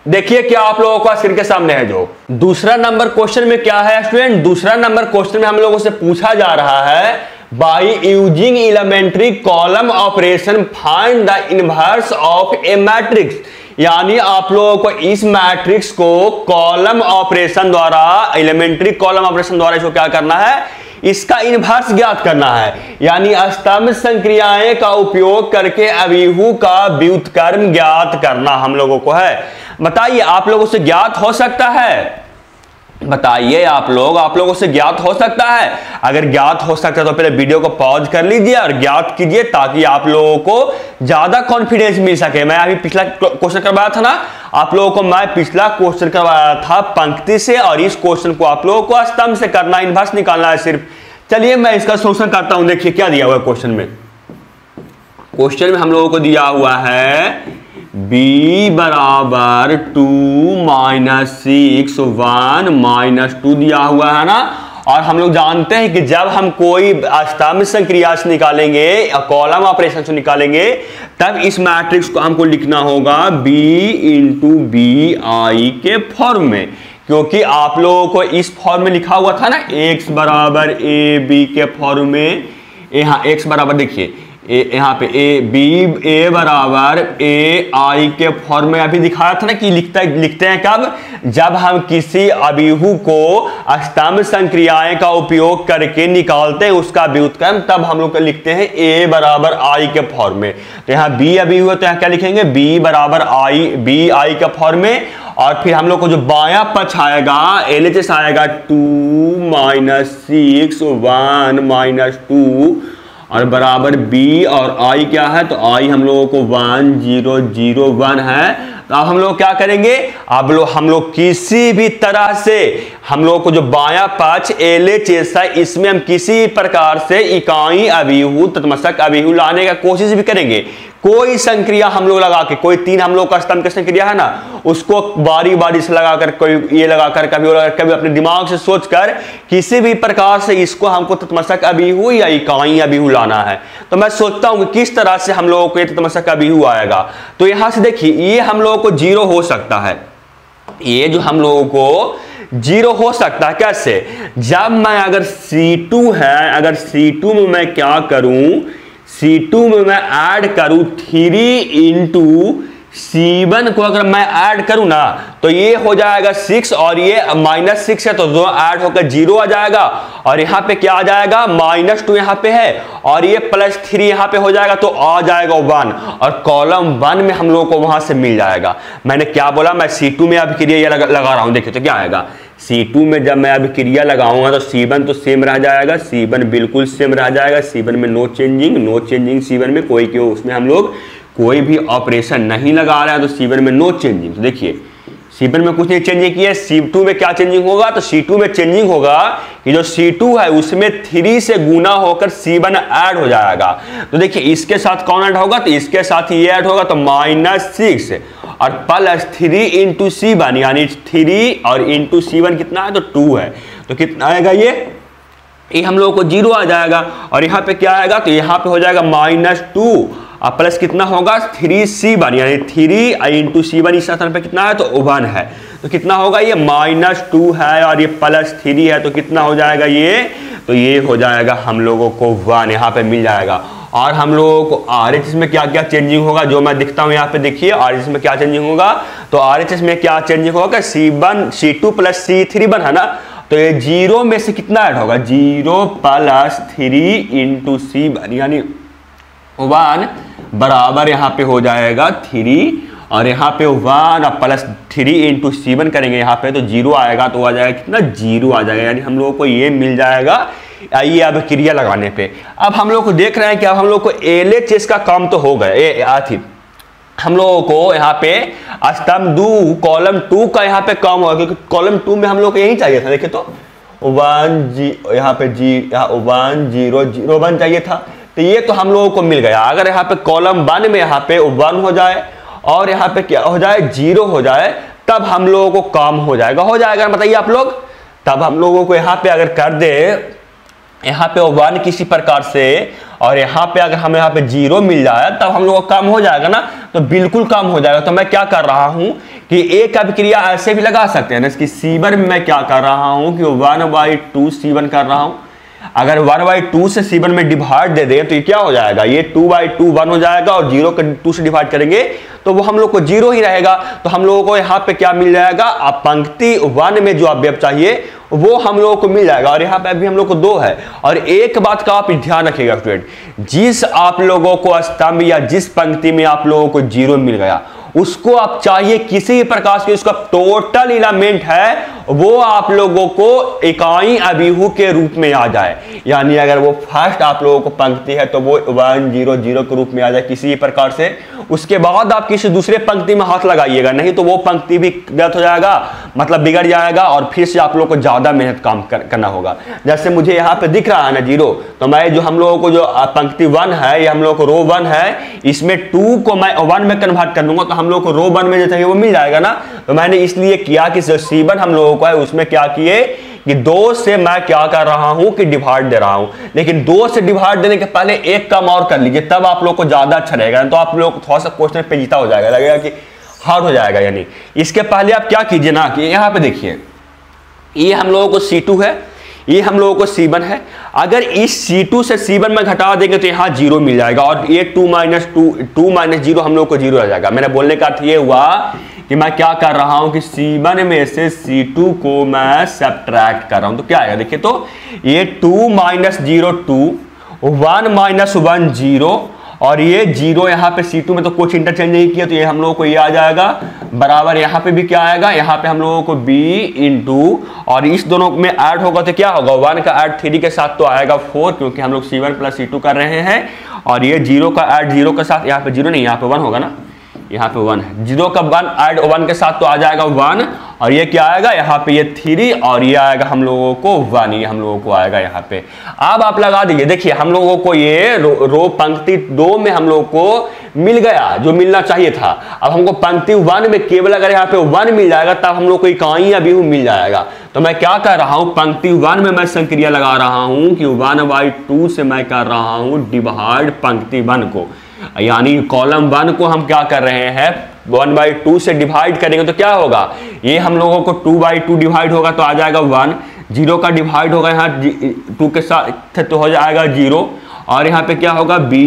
देखिए क्या आप लोगों का स्क्रीन के सामने है। जो दूसरा नंबर क्वेश्चन में क्या है स्टूडेंट, दूसरा नंबर क्वेश्चन में हम लोगों से पूछा जा रहा है by using elementary column operation find the inverse of a matrix, यानी आप लोगों को इस मैट्रिक्स को कॉलम ऑपरेशन द्वारा, एलिमेंट्री कॉलम ऑपरेशन द्वारा इसको क्या करना है, इसका इनवर्स ज्ञात करना है, यानी स्तंभ संक्रियाएं का उपयोग करके अभिव्यक्ति का व्युत्क्रम ज्ञात करना हम लोगों को है। बताइए आप लोगों से ज्ञात हो सकता है, बताइए आप लोगों से ज्ञात हो सकता है। अगर ज्ञात हो सकता है तो पहले वीडियो को पॉज कर लीजिए और ज्ञात कीजिए ताकि आप लोगों को ज्यादा कॉन्फिडेंस मिल सके। मैं अभी पिछला क्वेश्चन करवाया था ना आप लोगों को, मैं पिछला क्वेश्चन करवाया था पंक्ति से, और इस क्वेश्चन को आप लोगों को स्तंभ से करना, इनवर्स निकालना है सिर्फ। चलिए मैं इसका सोल्यूशन करता हूं। देखिए क्या दिया हुआ है क्वेश्चन में। क्वेश्चन में हम लोगों को दिया हुआ है b बराबर 2 माइनस 6 1 माइनस 2 दिया हुआ है ना। और हम लोग जानते हैं कि जब हम कोई स्तंभ संक्रिया से निकालेंगे या कॉलम ऑपरेशन से निकालेंगे तब इस मैट्रिक्स को हमको लिखना होगा b इंटू बी आई के फॉर्म में, क्योंकि आप लोगों को इस फॉर्म में लिखा हुआ था ना x बराबर ए बी के फॉर्म में। यहाँ x बराबर देखिए यहाँ पे ए बराबर ए आई के फॉर्म में अभी दिखाया था ना कि लिखते हैं कब, जब हम किसी अभिव्यक्ति को स्तंभ संक्रियाएं का उपयोग करके निकालते हैं उसका व्युत्क्रम, तब हम लोग लिखते हैं ए बराबर आई के फॉर्म में। तो यहाँ बी अभिव्यक्ति तो यहाँ क्या लिखेंगे, बी बराबर आई, बी आई के फॉर्म में। और फिर हम लोग को जो बायां पक्ष आएगा LHS आएगा 2 माइनस 6 1 माइनस 2 और बराबर b और i क्या है, तो i हम लोगों को 1 0 0 1 है। तो अब हम लोग क्या करेंगे, अब हम लोग किसी भी तरह से हम लोग को जो बाया पक्ष LHS है इसमें हम किसी प्रकार से इकाई अभिहु तत्मस्तक अभिहु लाने का कोशिश भी करेंगे। कोई संक्रिया हम लोग लगा के, कोई 3 हम लोग का स्तंभ की संक्रिया है ना, उसको बारी बारी से लगाकर, कोई ये लगाकर, कभी लगाकर, कभी अपने दिमाग से सोचकर किसी भी प्रकार से इसको हमको तत्मस्तक अभिहु या इकाई अभिहु लाना है। तो मैं सोचता हूं कि किस तरह से हम लोगों को ये तत्मस्तक अभिहु आएगा। तो यहां से देखिए ये हम लोगों को 0 हो सकता है, ये जो हम लोगों को 0 हो सकता है कैसे, जब मैं अगर C2 है, अगर C2 में मैं क्या करूं, C2 में मैं ऐड करूं 3 इंटू C1 को अगर मैं ऐड करूं ना तो ये हो जाएगा 6 और ये -6 है तो दो ऐड होकर 0 आ जाएगा और यहां पे क्या आ जाएगा -2 यहां पे है और ये +3 यहां पे हो जाएगा तो आ जाएगा 1 और कॉलम 1 में हम लोग को वहां से मिल जाएगा। मैंने क्या बोला, मैं C2 में अभिक्रिया ये लगा रहा हूं, देखिए तो क्या आएगा, C2 में जब मैं अभिक्रिया लगाऊंगा तो C1 तो सेम रह जाएगा, C1 बिल्कुल सेम रह जाएगा, C1 में नो चेंजिंग C1 में कोई क्यों, उसमें हम लोग कोई भी ऑपरेशन नहीं लगा रहे हैं तो C1 में नो चेंजिंग। तो देखिए C1 में कुछ नहीं चेंजिंग किया, C2 में क्या चेंजिंग होगा, तो C2 में चेंजिंग होगा कि जो C2 है उसमें 3 से गुना होकर C1 ऐड हो जाएगा। तो देखिए इसके साथ कौन ऐड होगा, तो इसके साथ ये ऐड होगा तो -6 और +3 इंटू C1 यानी 3 और इंटू C1 कितना है तो 2 है, तो कितना आएगा ये हम लोगों को 0 आ जाएगा और यहाँ पे क्या आएगा, तो यहाँ पे हो जाएगा -2 और प्लस कितना होगा 3C1 यानी 3 इंटू C1 इस स्थान पे कितना है तो 1 है, तो कितना होगा ये -2 है और ये +3 है तो कितना हो जाएगा ये, तो ये हो जाएगा हम लोगों को 1 यहाँ पे मिल जाएगा। और हम लोगों को RHS में क्या क्या चेंजिंग होगा जो मैं दिखता हूँ यहाँ पे देखिए, RHS में क्या चेंजिंग होगा, तो RHS में क्या चेंजिंग होगा, C2 + C3 बन है ना, तो ये 0 में से कितना ऐड होगा 0 + 3 इंटू C1 यानी 1 बराबर यहाँ पे हो जाएगा 3 और यहाँ पे 1 और +3 इंटू C1 करेंगे यहाँ पे तो 0 आएगा, तो आ जाएगा कितना 0 आ जाएगा, यानी हम लोगों को ये मिल जाएगा ये अब क्रिया लगाने पे। अब हम लोग को देख रहे हैं कि अब हम लोग को LHS का काम तो हो गया, हम लोगों को यहाँ पे स्तंभ 2 कॉलम 2 का यहाँ पे काम होगा क्योंकि कॉलम 2 में हम लोग को यही चाहिए था, देखिए तो 1 यहाँ पे 1 0 0 1 चाहिए था, तो ये तो हम लोगों को मिल गया। अगर यहाँ पे कॉलम 1 में यहाँ पे 1 हो जाए और यहाँ पे क्या हो जाए 0 हो जाए तब हम लोगों को काम हो जाएगा बताइए आप लोग, तब हम लोगों को यहाँ पे अगर कर दे यहाँ पे 1 किसी प्रकार से और यहाँ पे अगर हमें यहाँ पे 0 मिल जाए तब हम लोगों का काम हो जाएगा ना, तो बिल्कुल काम हो जाएगा। तो मैं क्या कर रहा हूँ कि एक अभिक्रिया ऐसे भी लगा सकते हैं ना, इसकी C1 में मैं क्या कर रहा हूँ कि 1/2 C1 कर रहा हूँ, अगर 1/2 से C1 में डिवाइड दे दें तो ये क्या हो जाएगा, ये 2/2 1 हो जाएगा और 0 को 2 से डिवाइड करेंगे तो वो हम लोग को 0 ही रहेगा। तो हम लोगों को यहाँ पे क्या मिल जाएगा, अब पंक्ति 1 में जो अवयव चाहिए वो हम लोगों को मिल जाएगा और यहाँ पे अभी हम लोग को 2 है। और एक बात का आप ध्यान रखिएगा स्टूडेंट, जिस आप लोगों को स्तंभ या जिस पंक्ति में आप लोगों को 0 मिल गया उसको आप चाहिए किसी भी प्रकार से उसका टोटल एलिमेंट है वो आप लोगों को इकाई अभिहु के रूप में आ जाए, यानी अगर वो फर्स्ट आप लोगों को पंक्ति है तो वो 1 0 0 के रूप में आ जाए किसी भी प्रकार से, उसके बाद आप किसी दूसरे पंक्ति में हाथ लगाइएगा, नहीं तो वो पंक्ति भी गलत हो जाएगा, मतलब बिगड़ जाएगा और फिर से आप लोग को ज्यादा मेहनत काम करना होगा। जैसे मुझे यहाँ पे दिख रहा है ना 0, तो मैं जो हम लोगों को जो पंक्ति 1 है ये हम लोग को रो 1 है, इसमें 2 को मैं 1 में कन्वर्ट कर दूंगा तो हम लोग को रो 1 में जो चाहिए वो मिल जाएगा ना। तो मैंने इसलिए किया कि C1 हम लोगों को है उसमें क्या किए कि 2 से मैं क्या कर रहा हूं कि डिवाइड दे रहा हूं, लेकिन 2 से डिवाइड देने के पहले एक काम और कर लीजिए तब आप लोग को ज्यादा अच्छा रहेगा, तो आप लोग थोड़ा सा क्वेश्चन पेचीदा हो जाएगा, लगेगा कि हार्ड हो जाएगा। यानी इसके पहले आप क्या कीजिए ना कि यहाँ पे देखिए ये हम लोगों को C2 है, ये हम लोगों को C1 है, अगर इस C2 से C1 में घटा देंगे तो यहाँ 0 मिल जाएगा और ये 2 - 0 हम लोग को 0 आ जाएगा। मेरा बोलने का अर्थ ये हुआ कि मैं क्या कर रहा हूं कि C1 में से C2 को मैं सब्ट्रैक्ट कर रहा हूं, तो क्या आएगा देखिए तो ये 2 - 0 2 1 - 1 0 और ये 0 यहाँ पे C2 में तो कुछ इंटरचेंज नहीं किया तो ये हम लोगों को ये आ जाएगा बराबर, यहाँ पे भी क्या आएगा, यहाँ पे हम लोगों को B इंटू और इस दोनों में ऐड होगा तो क्या होगा 1 का ऐड 3 के साथ तो आएगा 4 क्योंकि हम लोग C1 + C2 कर रहे हैं और ये 0 का ऐड 0 के साथ यहाँ पे 0 नहीं यहाँ पे 1 होगा ना, यहाँ पे 1 है, 0 का 1 ऐड 1 के साथ तो आ जाएगा 1, और ये क्या आएगा यहाँ पे, ये 3 और ये आएगा हम लोगों को 1, ये हम लोगों को आएगा यहाँ पे। अब आप लगा दीजिए, देखिए हम लोगों को ये रो पंक्ति 2 में हम लोगों को मिल गया जो मिलना चाहिए था। अब हमको पंक्ति 1 में केवल अगर यहाँ पे 1 मिल जाएगा तब हम लोग को इकाई अभिहु मिल जाएगा। तो मैं क्या कर रहा हूं, पंक्ति 1 में मैं संक्रिया लगा रहा हूं कि 1/2 से मैं कर रहा हूं डिवाइड पंक्ति 1 को, यानी कॉलम 1 को हम क्या कर रहे हैं 1/2 से डिवाइड करेंगे तो क्या होगा, ये हम लोगों को 2/2 डिवाइड होगा तो आ जाएगा 1, 0 का डिवाइड होगा यहाँ 2 के साथ तो हो जाएगा 0, और यहाँ पे क्या होगा b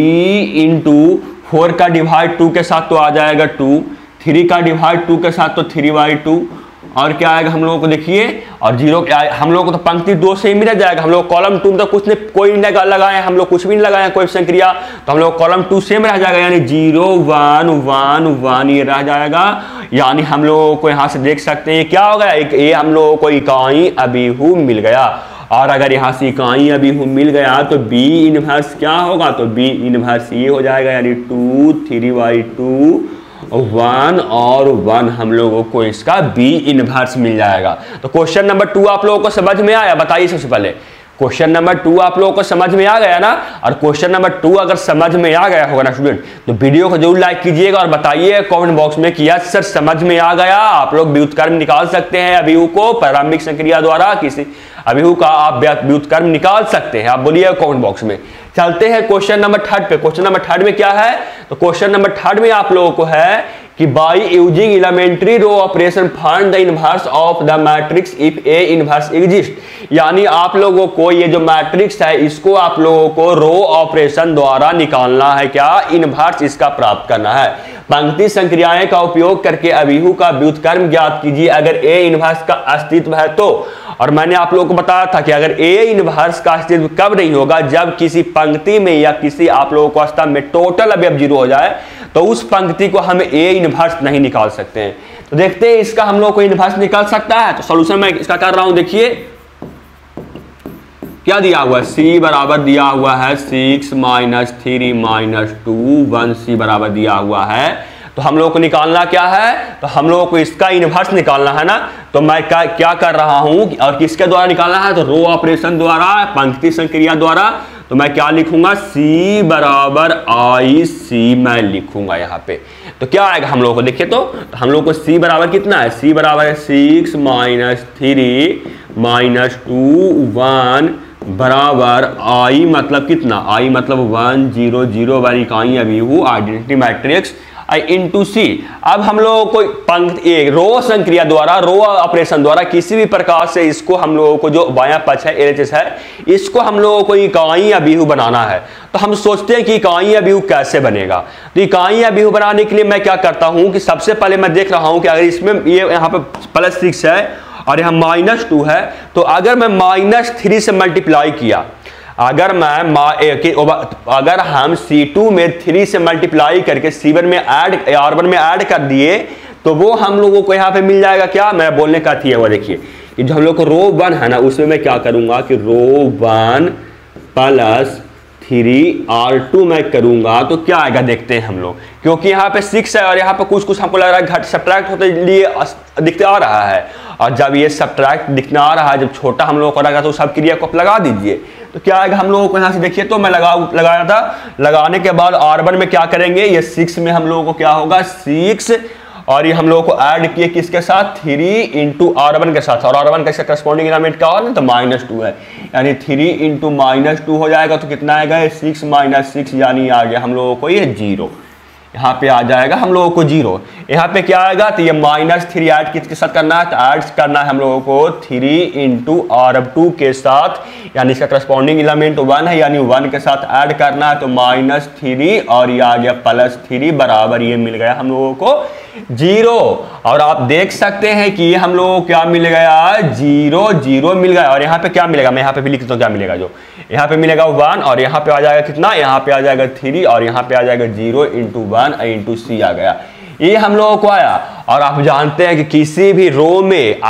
× 4 का डिवाइड 2 के साथ तो आ जाएगा 2, 3 का डिवाइड 2 के साथ तो 3/2, और क्या आएगा हम लोगों को देखिए, और 0 हम लोगों को तो पंक्ति 2 से ही मिल जाएगा। हम लोग कॉलम 2 में तो कुछ नहीं, कोई नहीं लगाए हम लोग, कुछ भी नहीं लगाए कोई संक्रिया, तो हम लोग कॉलम 2 से में रह जाएगा, यानी 0 1 1 1 ये रह जाएगा। यानी हम लोगों को यहाँ से देख सकते हैं क्या होगा, ये हम लोगों को इकाई अभिहु मिल गया। और अगर यहाँ से इकाई अभिहु मिल गया तो b इनवर्स क्या होगा, तो b इनवर्स ये हो जाएगा, यानी 2 3/2 1 और 1 हम लोगों को इसका b इनवर्स मिल जाएगा। तो क्वेश्चन नंबर 2 आप लोगों को समझ में आया, बताइए सबसे पहले क्वेश्चन नंबर 2 आप लोगों को समझ में आ गया ना। और क्वेश्चन नंबर 2 अगर समझ में आ गया होगा ना स्टूडेंट, तो वीडियो को जरूर लाइक कीजिएगा और बताइए कमेंट बॉक्स में कि यस सर समझ में आ गया। आप लोग व्युत्क्रम निकाल सकते हैं अभिहु को प्रारंभिक संक्रिया द्वारा, किसी अभिहु का आप व्युत्क्रम निकाल सकते हैं, आप बोलिए कमेंट बॉक्स में। चलते हैं क्वेश्चन नंबर 3 पे। क्वेश्चन नंबर 3 में क्या है, तो क्वेश्चन नंबर 3 में आप लोगों को है कि by using elementary row operation find the inverse of the matrix if A inverse exist. यानी आप लोगों को ये जो मैट्रिक्स है इसको आप लोगों को रो ऑपरेशन द्वारा निकालना है, क्या इनवर्स इसका प्राप्त करना है। पंक्ति संक्रियाएं का उपयोग करके अभिहु का व्युत्क्रम ज्ञात कीजिए अगर ए इनवर्स का अस्तित्व है तो। और मैंने आप लोगों को बताया था कि अगर ए इनवर्स का अस्तित्व कब नहीं होगा, जब किसी पंक्ति में या किसी आप लोगों को स्तंभ में टोटल अवयव 0 हो जाए तो उस पंक्ति को हम ए इनवर्स नहीं निकाल सकते हैं। तो देखते हैं इसका हम लोग को इनवर्स निकाल सकता है। तो सॉल्यूशन मैं इसका कर रहा हूं, देखिए क्या दिया हुआ है, c बराबर दिया हुआ है 6 - 3 - 2 1 c बराबर दिया हुआ है। तो हम लोग को निकालना क्या है, तो हम लोगों को इसका इनवर्स निकालना है ना। तो मैं क्या कर रहा हूं और किसके द्वारा निकालना है, तो रो ऑपरेशन द्वारा, पंक्ति संक्रिया द्वारा। तो मैं क्या लिखूंगा, c बराबर IC मैं लिखूंगा यहाँ पे। तो क्या आएगा हम लोगों को, देखिए तो हम लोग को c बराबर कितना है, c बराबर है 6 - 3 - 2 1 बराबर I मतलब कितना, I मतलब 1 0 0 1 इकाई अभिहु आइडेंटिटी मैट्रिक्स इंटू सी। अब हम लोगों को पंक्ति रो संक्रिया द्वारा, रो ऑपरेशन द्वारा किसी भी प्रकार से इसको हम लोगों को जो बायां पक्ष है LHS है, इसको हम लोगों को इकाई अभिहु बनाना है। तो हम सोचते हैं कि इकाई अभिहु कैसे बनेगा। तो इकाई अभिहु बनाने के लिए मैं क्या करता हूं कि सबसे पहले मैं देख रहा हूं कि अगर इसमें ये यहाँ पे +6 है और यहाँ -2 है, तो अगर मैं -3 से मल्टीप्लाई किया, अगर हम C2 में 3 से मल्टीप्लाई करके C1 में R1 में ऐड कर दिए तो वो हम लोगों को यहाँ पे मिल जाएगा क्या, मैं बोलने का थी वो देखिए कि जो हम लोग को रो 1 है ना, उसमें मैं क्या करूंगा कि रो 1 + 3R2 मैं करूंगा तो क्या आएगा देखते हैं हम लोग। क्योंकि यहाँ पे 6 है और यहाँ पे कुछ हमको लग रहा है घट सब्ट्रैक्ट होते लिए दिखते आ रहा है, और जब ये सब्ट्रैक्ट दिखना आ रहा है, जब छोटा हम लोग करेगा तो सब क्रिया को आप लगा दीजिए। तो क्या आएगा हम लोगों को यहाँ से देखिए, तो मैं लगाया था, लगाने के बाद R1 में क्या करेंगे, ये 6 में हम लोगों को क्या होगा 6, और ये हम लोगों को ऐड किए किसके साथ, 3 × R1 के साथ, और R1 का करस्पॉन्डिंग एलिमेंट क्या होगा तो -2 है, यानी 3 × -2 हो जाएगा। तो कितना आएगा, 6 - 6 यानी आ गया हम लोगों को ये 0, यहाँ पे आ जाएगा हम लोगों को 0। यहाँ पे क्या आएगा, तो ये -3 ऐड किसके साथ करना है, तो ऐड करना है हम लोगों को 3 × R2 के साथ, यानी इसका करस्पॉन्डिंग एलिमेंट 1 है, यानी 1 के साथ ऐड करना है, तो -3 और ये आ गया +3 बराबर ये मिल गया हम लोगों को 0। और आप देख सकते हैं कि हम लोगों को क्या मिल गया, 0 0 मिल गया। और यहाँ पे क्या मिलेगा, मैं यहाँ पे भी लिख देता हूँ क्या मिलेगा, जो यहाँ पे मिलेगा 1, और यहाँ पे आ जाएगा कितना, यहाँ पे आ जाएगा 3, और यहाँ पे आ जाएगा 0 × 1 × C आ गया, ये हम लोगों को आया। और आप जानते हैं कि किसी भी रो में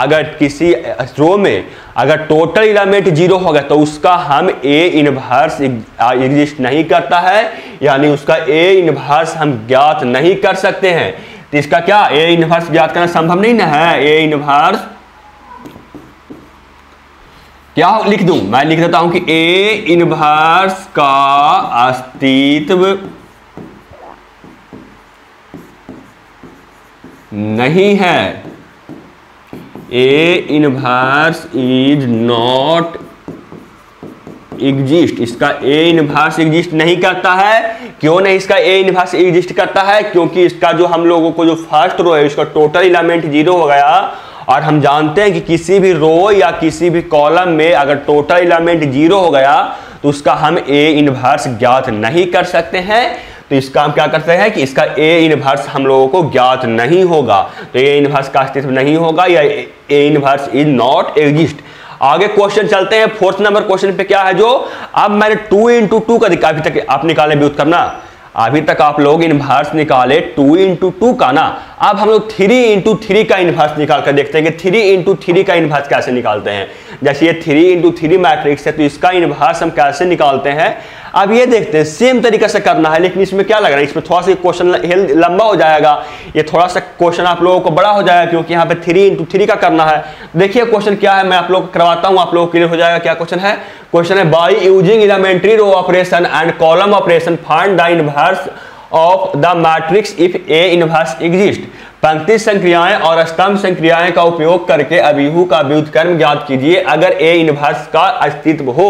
अगर टोटल एलिमेंट 0 होगा तो उसका हम A इनवर्स एग्जिस्ट नहीं करता है, यानी उसका A इनवर्स हम ज्ञात नहीं कर सकते हैं। तो इसका क्या A इनवर्स ज्ञात करना संभव नहीं ना है। A इनवर्स क्या लिख दूं, मैं लिख देता हूं कि A इनवर्स का अस्तित्व नहीं है। A inverse is not exist. इसका A इनवर्स एग्जिस्ट नहीं करता है। क्यों नहीं इसका A इनवर्स एग्जिस्ट करता है? क्योंकि इसका जो हम लोगों को जो फर्स्ट रो है इसका टोटल एलिमेंट 0 हो गया, और हम जानते हैं कि किसी भी रो या किसी भी कॉलम में अगर टोटल एलिमेंट 0 हो गया तो उसका हम A इनवर्स ज्ञात नहीं कर सकते हैं। तो इसका हम क्या करते हैं कि इसका A इनवर्स हम लोगों को ज्ञात नहीं होगा, तो A इनवर्स का अस्तित्व नहीं होगा या A inverse is not exist. आगे क्वेश्चन चलते हैं। 4th नंबर क्वेश्चन पे क्या है, जो अब मैंने 2 × 2 का अभी तक आप निकाले व्युत्क्रम करना, अभी तक आप लोग इनवर्स निकाले 2 × 2 का ना। अब हम लोग 3 × 3 का इनवर्स निकाल कर देखते हैं कि 3 × 3 का इनवर्स कैसे निकालते हैं। जैसे ये 3 × 3 मैट्रिक्स है तो इसका इनवर्स हम कैसे निकालते हैं, अब ये देखते हैं। सेम तरीके से करना है, लेकिन इसमें क्या लग रहा है, इसमें थोड़ा सा क्वेश्चन लंबा हो जाएगा, ये थोड़ा सा क्वेश्चन आप लोगों को बड़ा हो जाएगा क्योंकि यहाँ पे 3 × 3 का करना है। देखिए क्वेश्चन क्या है, मैं आप लोग को करवाता हूँ, आप लोगों को क्लियर हो जाएगा क्या क्वेश्चन है। क्वेश्चन है by using elementary row operation and column operation find the inverse of the matrix if A inverse exist. पंक्ति संक्रियाएं और स्तंभ संक्रियाएं का उपयोग करके अभिहू का व्युत्क्रम ज्ञात कीजिए अगर A इनवर्स का अस्तित्व हो।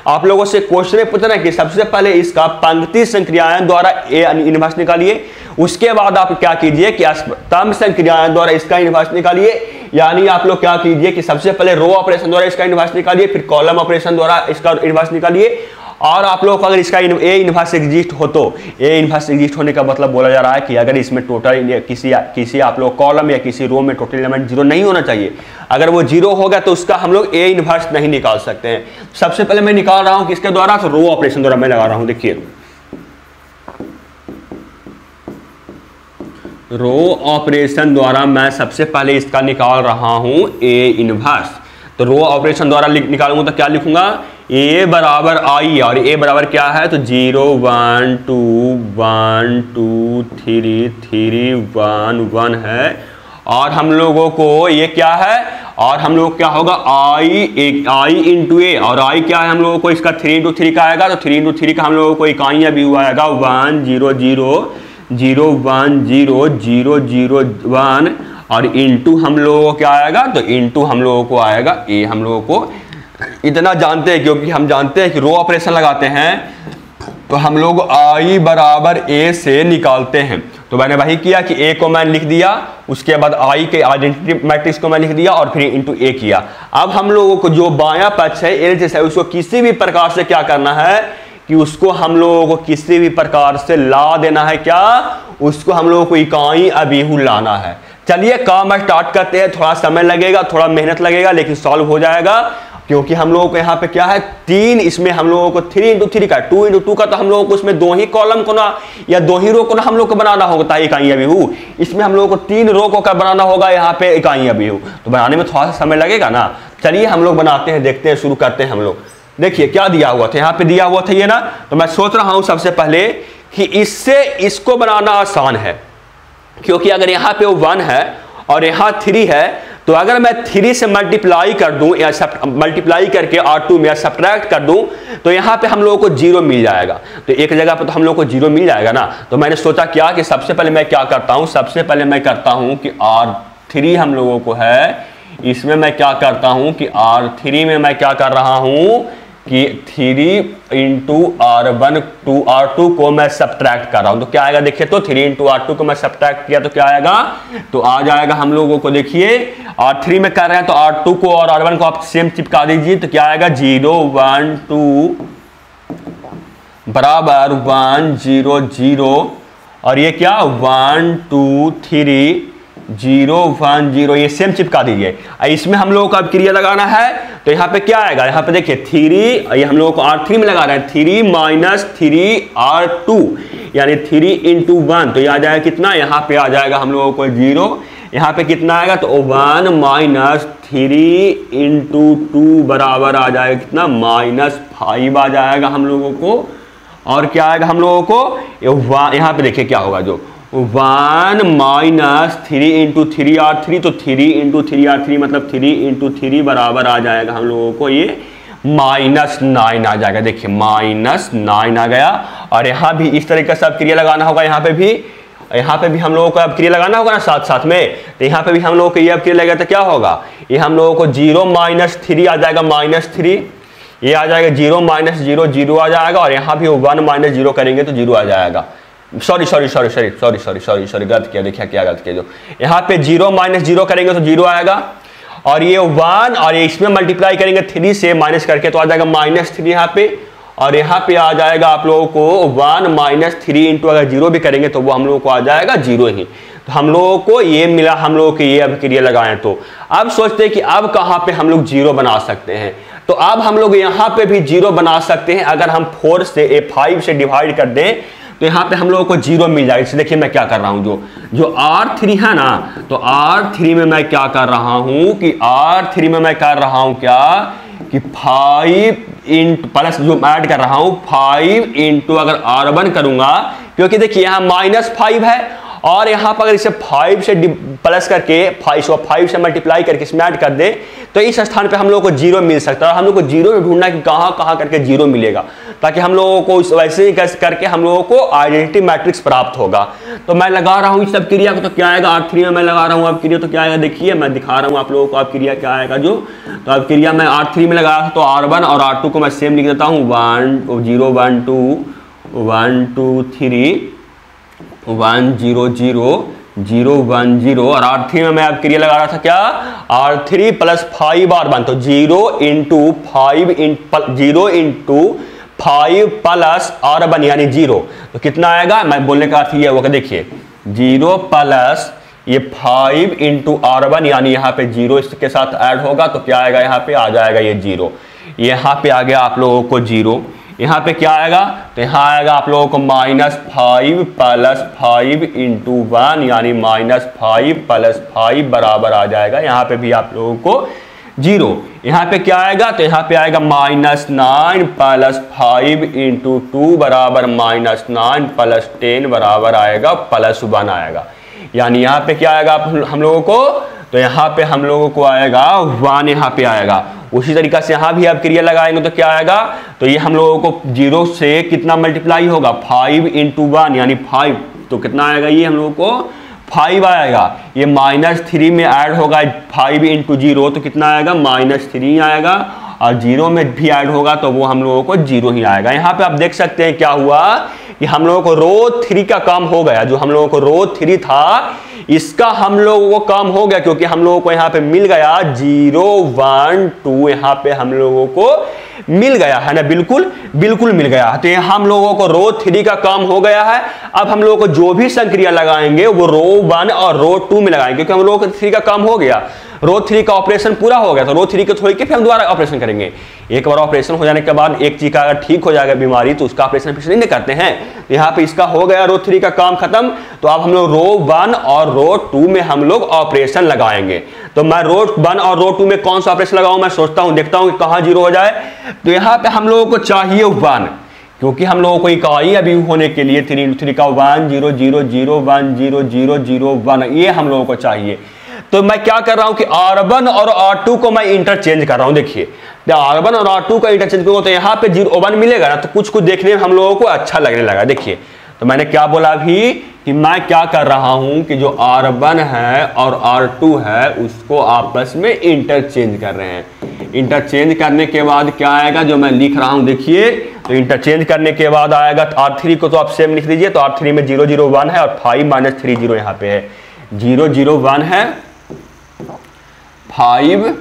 आप लोगों से क्वेश्चन पूछना है कि सबसे पहले इसका पंक्ति संक्रियाएं द्वारा A इनवर्स निकालिए, उसके बाद आप क्या कीजिए कि स्तंभ संक्रियाएं द्वारा इसका इनवर्स निकालिए। यानी आप लोग क्या कीजिए कि सबसे पहले रो ऑपरेशन द्वारा इसका इनवर्स निकालिए, फिर कॉलम ऑपरेशन द्वारा इसका इनवर्स निकालिए, और आप लोग अगर इसका A इनवर्स एग्जिस्ट हो तो A इनवर्स एग्जिस्ट होने का मतलब बोला जा रहा है कि अगर इसमें टोटल किसी आप लोग कॉलम या किसी रो में टोटल एलिमेंट 0 नहीं होना चाहिए, अगर वो 0 होगा तो उसका हम लोग A इनवर्स नहीं निकाल सकते हैं। सबसे पहले मैं निकाल रहा हूं किसके द्वारा, तो रो ऑपरेशन द्वारा मैं लगा रहा हूं। देखिए रो ऑपरेशन द्वारा मैं सबसे पहले इसका निकाल रहा हूं A इनवर्स। तो रो ऑपरेशन द्वारा निकालूंगा तो क्या लिखूंगा, A बराबर I, और A बराबर क्या है तो 0 1 2 1 2 3 3 1 1 है, और हम लोगों को ये क्या है, और हम लोग क्या होगा I × A, और I क्या है हम लोगों को इसका 3 × 3 का आएगा, तो 3 × 3 का हम लोगों को इकाइयां भी हुआ आएगा 1 0 0 0 1 0 0 0 1, और इंटू हम लोगों को क्या आएगा, तो इंटू हम लोगों को आएगा A। हम लोगों को इतना जानते हैं क्योंकि हम जानते हैं कि रो ऑपरेशन लगाते हैं तो हम लोग I बराबर A से निकालते हैं। तो मैंने वही किया कि A को मैंने लिख दिया, उसके बाद I के आइडेंटिटी मैट्रिक्स को मैं लिख दिया और फिर इंटू A किया। अब हम लोगों को जो बायां पक्ष है LHS है उसको किसी भी प्रकार से क्या करना है कि उसको हम लोगों को किसी भी प्रकार से ला देना है, क्या उसको हम लोगों को इकाई अभिहू लाना है। चलिए काम स्टार्ट करते हैं, थोड़ा समय लगेगा, थोड़ा मेहनत लगेगा, लेकिन सॉल्व हो जाएगा क्योंकि हम लोगों को यहाँ पे क्या है 3, इसमें हम लोगों को 3 × 3 का 2 × 2 का, तो हम लोगों को उसमें 2 ही कॉलम को ना या 2 ही रो को ना हम लोग को बनाना होगा इकाई अभिहू। इसमें हम लोगों को 3 रो को का बनाना होगा यहाँ पे इकाई अभिहू, तो बनाने में थोड़ा सा समय लगेगा ना। चलिए हम लोग बनाते हैं, देखते हैं, शुरू करते हैं हम लोग। देखिए क्या दिया हुआ था, यहाँ पे दिया हुआ था ये ना, तो मैं सोच रहा हूँ सबसे पहले कि इससे इसको बनाना आसान है क्योंकि अगर यहाँ पे 1 है और यहाँ 3 है, तो अगर मैं 3 से मल्टीप्लाई कर दूं या मल्टीप्लाई करके R2 में या सब्ट्रैक्ट कर दूं तो यहाँ पे हम लोगों को 0 मिल जाएगा। तो एक जगह पे तो हम लोगों को 0 मिल जाएगा ना। तो मैंने सोचा क्या कि सबसे पहले मैं क्या करता हूँ, सबसे पहले मैं करता हूँ कि R3 हम लोगों को है, इसमें मैं क्या करता हूँ कि R3 में मैं क्या कर रहा हूँ कि 3 × R1 to R2 को मैं सब्ट्रैक्ट कर रहा हूं। तो क्या आएगा देखिए, तो 3 × R2 को मैं सब्ट्रैक्ट किया तो क्या आएगा, तो आ जाएगा हम लोगों को, देखिए R3 में कर रहे हैं तो R2 को और R1 को आप सेम चिपका दीजिए, तो क्या आएगा 0 1 2 बराबर 1 0 0, और ये क्या 1 2 3 0 1 0, ये सेम चिपका दीजिए। इसमें हम लोगों को अब क्रिया लगाना है, तो यहाँ पे क्या आएगा, यहाँ पे देखिए 3, ये हम लोगों को R3 में लगा रहे हैं 3 - 3 R2 यानी 3 × 1, तो ये आ जाएगा कितना, यहाँ पे आ जाएगा हम लोगों को 0, यहाँ पे कितना आएगा, तो 1 माइनस 3 इंटू 2 बराबर आ जाएगा कितना, -5 आ जाएगा हम लोगों को। और क्या आएगा हम लोगों को, यहाँ पे देखिए क्या होगा, जो 1 माइनस 3 इंटू 3r3, तो 3 इंटू 3r3 मतलब 3 इंटू 3 बराबर आ जाएगा हम लोगों को ये -9 आ जाएगा। देखिए -9 आ गया। और यहाँ भी इस तरीके से अब क्रिया लगाना होगा, यहाँ पे भी हम लोगों को अब क्रिया लगाना होगा ना साथ साथ में। तो यहाँ पे भी हम लोगों को ये अब क्रिया लगेगा तो क्या होगा, ये हम लोगों को 0 माइनस 3 आ जाएगा, -3 ये आ जाएगा, 0 माइनस 0 0 आ जाएगा। और यहाँ भी 1 माइनस 0 करेंगे तो 0 आ जाएगा। सॉरी गलत किया, देखिए क्या गलत किया, जो यहाँ पे 0 माइनस 0 करेंगे तो 0 आएगा। और ये 1 और ये इसमें मल्टीप्लाई करेंगे 3 से माइनस करके तो आ जाएगा -3 यहाँ पे। और यहाँ पे आ जाएगा आप लोगों को 1 माइनस 3 इंटू अगर 0 भी करेंगे तो वो हम लोगों को आ जाएगा 0 ही। तो हम लोगों को ये मिला, हम लोगों के ये अब क्रिया लगाएं। तो अब सोचते हैं कि अब कहाँ पे हम लोग 0 बना सकते हैं। तो अब हम लोग यहाँ पे भी 0 बना सकते हैं। अगर हम 4 से 5 से डिवाइड कर दें तो यहाँ पे हम लोगों को 0 मिल जाएगा। इसलिए देखिए मैं क्या कर रहा हूँ, जो R3 है ना, तो R3 में मैं क्या कर रहा हूँ कि R3 में मैं कर रहा हूँ क्या कि 5 इंटू प्लस जो ऐड कर रहा हूँ 5 इंटू अगर R1 करूंगा, क्योंकि देखिए यहाँ -5 है और यहाँ पर अगर इसे 5 से प्लस करके 5 से मल्टीप्लाई करके इसमें ऐड कर दे तो इस स्थान पे हम लोगों को 0 मिल सकता है। और हम लोग को 0 ढूंढना कि कहाँ करके 0 मिलेगा, ताकि हम लोगों को वैसे ही करके हम लोगों को आइडेंटिटी मैट्रिक्स प्राप्त होगा। तो मैं लगा रहा हूँ इस सब क्रिया को, तो क्या आएगा R3 में मैं लगा रहा हूँ अब क्रिया, तो क्या आएगा देखिए मैं दिखा रहा हूँ आप लोगों को अब क्रिया क्या आएगा। जो तो अब क्रिया मैं R3 में लगाया था, तो R1 और R2 को मैं सेम लिख देता हूँ, 1 0 1 2 1 2 3 1 0 0 0 1 0। और R3 में मैं अब क्रिया लगा रहा था क्या, R3 प्लस 5 R1, तो 0 इंटू 5 प्लस R1 यानी 0। तो कितना आएगा, मैं बोलने का अर्थ ये होगा, देखिए 0 प्लस ये 5 इंटू R1 यानी यहाँ पे 0 इसके साथ ऐड होगा तो क्या आएगा, यहाँ पे आ जाएगा ये 0। यहाँ पे आ गया आप लोगों को 0। यहाँ पे क्या आएगा, तो यहाँ आएगा आप लोगों को -5 प्लस 5 इंटू 1 यानी -5 प्लस 5 बराबर आ जाएगा यहाँ पे भी आप लोगों को 0। यहाँ पे क्या आएगा, तो यहाँ पे आएगा -9 प्लस 5 इंटू 2 बराबर -9 प्लस 10 बराबर आएगा +1 आएगा। यानी यहाँ पे क्या आएगा हम लोगों को, तो यहाँ पे हम लोगों को आएगा 1 यहाँ पे आएगा। उसी तरीका से यहाँ भी आप क्रिया लगाएंगे तो क्या आएगा, तो ये हम लोगों को 0 से कितना मल्टीप्लाई होगा 5 इंटू 1 यानी 5, तो कितना आएगा ये हम लोगों को 5 आएगा। ये -3 में ऐड होगा 5 इंटू 0 तो कितना आएगा -3 आएगा। और 0 में भी ऐड होगा तो वो हम लोगों को 0 ही आएगा। यहाँ पे आप देख सकते हैं क्या हुआ कि हम लोगों को रो 3 का काम हो गया। जो हम लोगों को रो 3 था इसका हम लोगों को काम हो गया, क्योंकि हम लोगों को यहाँ पे मिल गया 0 1 2 यहाँ पे हम लोगों को मिल गया है ना, बिल्कुल मिल गया। तो यहाँ हम लोगों को रो 3 का काम हो गया है। अब हम लोगों को जो भी संक्रिया लगाएंगे वो रो 1 और रो 2 में लगाएंगे, क्योंकि हम लोगों को 3 का काम हो गया, रो 3 का ऑपरेशन पूरा हो गया। तो रो 3 को छोड़ के फिर हम दोबारा ऑपरेशन करेंगे। एक बार ऑपरेशन हो जाने के बाद एक चीज का अगर ठीक हो जाएगा बीमारी तो उसका ऑपरेशन फिर नहीं करते हैं। तो यहाँ पे इसका हो गया रो 3 का काम खत्म। तो अब हम लोग रो 1 और रो 2 में हम लोग ऑपरेशन लगाएंगे। तो मैं रो 1 और रो 2 में कौन सा ऑपरेशन लगाऊं, मैं सोचता हूं, देखता हूं कि कहां 0 हो जाए। तो यहाँ पे हम लोगों को चाहिए 1, क्योंकि हम लोगों को इकाई अभी होने के लिए 3 का 1 0 0 0 1 0 0 0 1 ये हम लोगों को चाहिए। तो मैं क्या कर रहा हूं कि R1 और R2 को मैं इंटरचेंज कर रहा हूं। देखिए R1 और R2 का इंटरचेंज करूंगा तो यहाँ पे 0 1 मिलेगा ना, तो कुछ देखने में हम लोगों को अच्छा लगने लगा। देखिए तो मैंने क्या बोला अभी कि मैं क्या कर रहा हूं कि जो R1 है और R2 है उसको आपस में इंटरचेंज कर रहे हैं। इंटरचेंज करने के बाद क्या आएगा जो मैं लिख रहा हूं, देखिए तो इंटरचेंज करने के बाद आएगा R3 को तो आप सेम लिख दीजिए। तो R3 में 0 0 1 है और 5 - 3 0 यहाँ पे है, 0 0 1 है, 5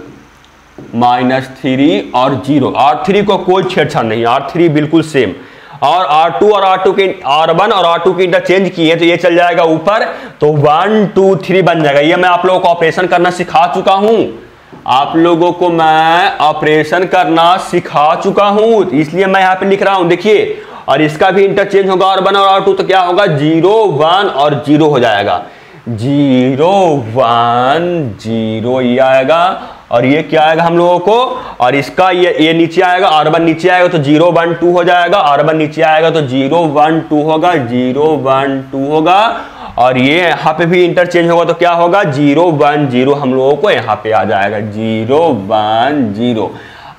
- 3 और 0। R3 को कोई छेड़छाड़ नहीं, R3 बिल्कुल सेम। और R2 और R2 के R1 और R2 की इंटरचेंज किए तो ये चल जाएगा ऊपर, तो 1 2 3 बन जाएगा। ये मैं आप लोगों को ऑपरेशन करना सिखा चुका हूं, आप लोगों को मैं ऑपरेशन करना सिखा चुका हूं, इसलिए मैं यहाँ पे लिख रहा हूं। देखिए और इसका भी इंटरचेंज होगा R1 और R2, तो क्या होगा 0 1 और 0 हो जाएगा। 0 1 0 ये आएगा, और ये क्या आएगा हम लोगों को, और इसका ये नीचे आएगा, R1 नीचे आएगा तो 0 1 2 हो जाएगा, R1 नीचे आएगा तो 0 1 2 होगा, 0 1 2 होगा, और ये यहाँ पे भी इंटरचेंज होगा तो क्या होगा 0 1 0 हम लोगों को यहाँ पे आ जाएगा 0 1 0।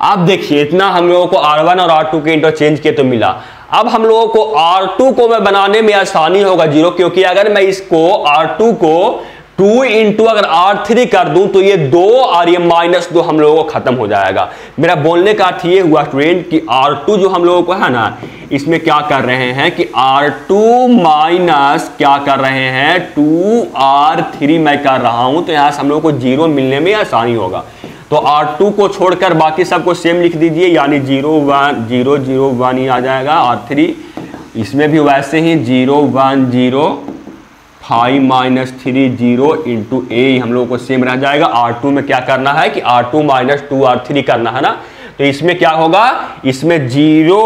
अब देखिए इतना हम लोगों को R1 और R2 के इंटरचेंज के तो मिला। अब हम लोगों को R2 को मैं बनाने में आसानी होगा 0, क्योंकि अगर मैं इसको R2 को 2 इंटू अगर R3 कर दूं तो ये 2 और ये -2 हम लोगों को खत्म हो जाएगा। मेरा बोलने का अर्थ ये हुआ स्टूडेंट कि R2 जो हम लोगों को है ना, इसमें क्या कर रहे हैं कि R2 माइनस क्या कर रहे हैं 2R3 मैं कर रहा हूं, तो यहां से हम लोगों को 0 मिलने में आसानी होगा। तो R2 को छोड़कर बाकी सबको सेम लिख दीजिए, यानी 0 1 0 0 1 ही आ जाएगा। R3 इसमें भी वैसे ही 0 1 0 5 - 3 0 इंटू ए हम लोगों को सेम रह जाएगा। R2 में क्या करना है कि R2 - 2R3 करना है ना, तो इसमें क्या होगा, इसमें 0